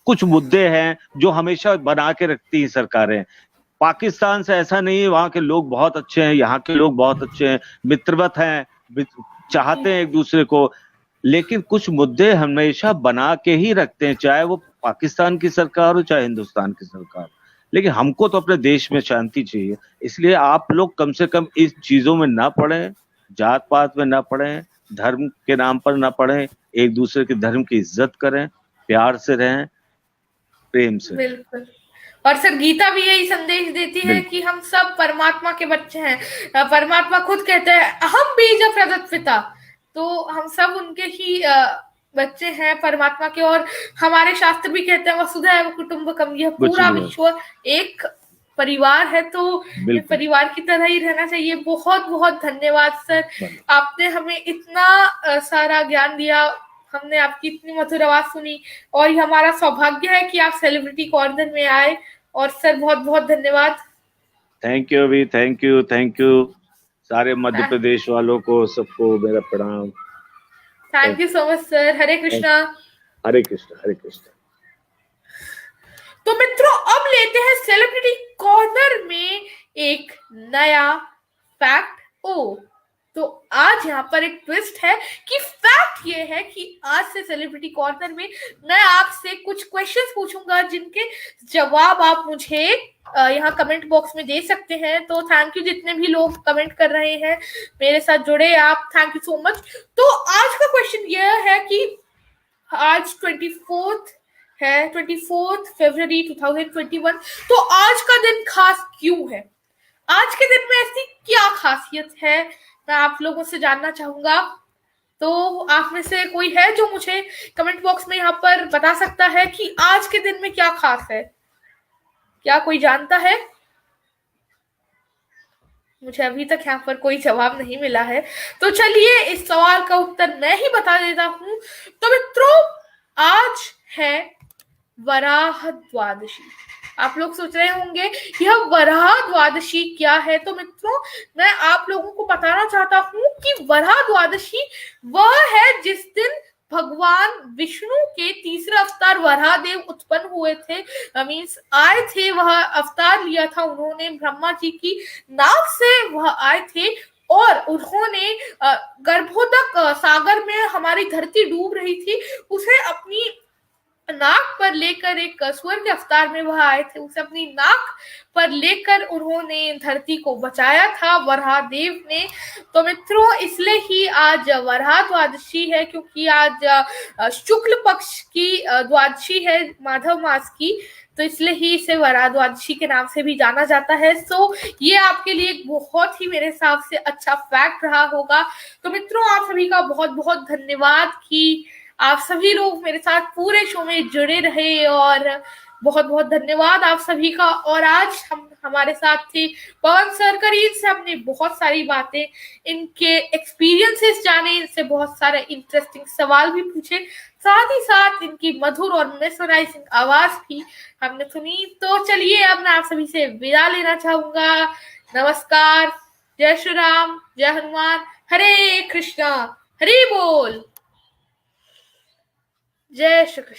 [SPEAKER 2] कुछ मुद्दे हैं जो हमेशा बना के रखती हैं सरकारें। पाकिस्तान से ऐसा नहीं है, वहां के लोग बहुत अच्छे हैं, यहाँ के लोग बहुत अच्छे हैं, मित्रवत हैं, चाहते हैं एक दूसरे को। लेकिन कुछ मुद्दे हमेशा बना के ही रखते हैं, चाहे वो पाकिस्तान की सरकार हो चाहे हिंदुस्तान की सरकार। लेकिन हमको तो अपने देश में शांति चाहिए। इसलिए आप लोग कम से कम इस चीजों में ना पड़े, जात पात में ना पड़े, धर्म के नाम पर ना पड़े, एक दूसरे के धर्म की इज्जत करें, प्यार से रहें, प्रेम से।
[SPEAKER 1] बिल्कुल। और सर गीता भी यही संदेश देती है कि हम सब परमात्मा के बच्चे हैं। परमात्मा खुद कहते हैं अहम बीज प्रदत्त पिता, तो हम सब उनके ही बच्चे हैं परमात्मा के। और हमारे शास्त्र भी कहते हैं वसुधैव कुटुंबकम, यह पूरा विश्व एक परिवार है, तो परिवार की तरह ही रहना चाहिए। बहुत बहुत धन्यवाद सर, आपने हमें इतना सारा ज्ञान दिया, हमने आपकी इतनी मधुर आवाज सुनी, और ये हमारा सौभाग्य है कि आप सेलिब्रिटी कॉर्नर में आए। और सर बहुत बहुत धन्यवाद।
[SPEAKER 2] थैंक यू अभी, थैंक यू, थैंक यू। सारे मध्य प्रदेश वालों को सबको मेरा प्रणाम।
[SPEAKER 1] Thank you so much sir. Hare Krishna.
[SPEAKER 2] Hare Krishna, Hare Krishna.
[SPEAKER 1] तो मित्रों अब लेते हैं सेलिब्रिटी कॉर्नर में एक नया फैक्ट। तो आज यहाँ पर एक ट्विस्ट है कि फैक्ट ये है कि आज से सेलिब्रिटी कॉर्नर में मैं आपसे कुछ क्वेश्चंस पूछूंगा जिनके जवाब आप मुझे यहाँ कमेंट बॉक्स में दे सकते हैं। तो थैंक यू जितने भी लोग कमेंट कर रहे हैं मेरे साथ जुड़े, आप थैंक यू सो मच। तो आज का क्वेश्चन यह है कि आज 24 फरवरी 2021, तो आज का दिन खास क्यों है? आज के दिन में ऐसी क्या खासियत है, मैं आप लोगों से जानना चाहूंगा। तो आप में से कोई है जो मुझे कमेंट बॉक्स में यहाँ पर बता सकता है कि आज के दिन में क्या खास है? क्या कोई जानता है? मुझे अभी तक यहाँ पर कोई जवाब नहीं मिला है। तो चलिए इस सवाल का उत्तर मैं ही बता देता हूँ। तो मित्रों आज है वराह द्वादशी। आप लोग सोच रहे होंगे यह वराह द्वादशी क्या है? तो मित्रों मैं आप लोगों को बताना चाहता हूँ कि वराह द्वादशी वह है जिस दिन भगवान विष्णु के तीसरा अवतार वराहदेव उत्पन्न हुए थे, मीन्स आए थे, वह अवतार लिया था उन्होंने, ब्रह्मा जी की नाक से वह आए थे। और उन्होंने गर्भोदक सागर में हमारी धरती डूब रही थी, उसे अपनी नाक पर लेकर, एक स्वर्ग के अवतार में वह आए थे, उसे अपनी नाक पर लेकर उन्होंने धरती को बचाया था वराहदेव ने। तो मित्रों इसलिए ही आज वराह द्वादशी है, क्योंकि आज शुक्ल पक्ष की द्वादशी है माधव मास की, तो इसलिए ही इसे वराह द्वादशी के नाम से भी जाना जाता है। सो ये आपके लिए एक बहुत ही मेरे हिसाब से अच्छा फैक्ट रहा होगा। तो मित्रों आप सभी का बहुत बहुत धन्यवाद कि आप सभी लोग मेरे साथ पूरे शो में जुड़े रहे, और बहुत बहुत धन्यवाद आप सभी का। और आज हमारे साथ थे पवन सर, करीब से हमने बहुत सारी बातें, इनके एक्सपीरियंसेस जाने, इनसे बहुत सारे इंटरेस्टिंग सवाल भी पूछे, साथ ही साथ इनकी मधुर और मेसमराइजिंग आवाज भी हमने सुनी। तो चलिए अब मैं आप सभी से विदा लेना चाहूंगा। नमस्कार, जय श्री राम, जय हनुमान, हरे कृष्णा, हरि बोल, जय श्री कृष्ण।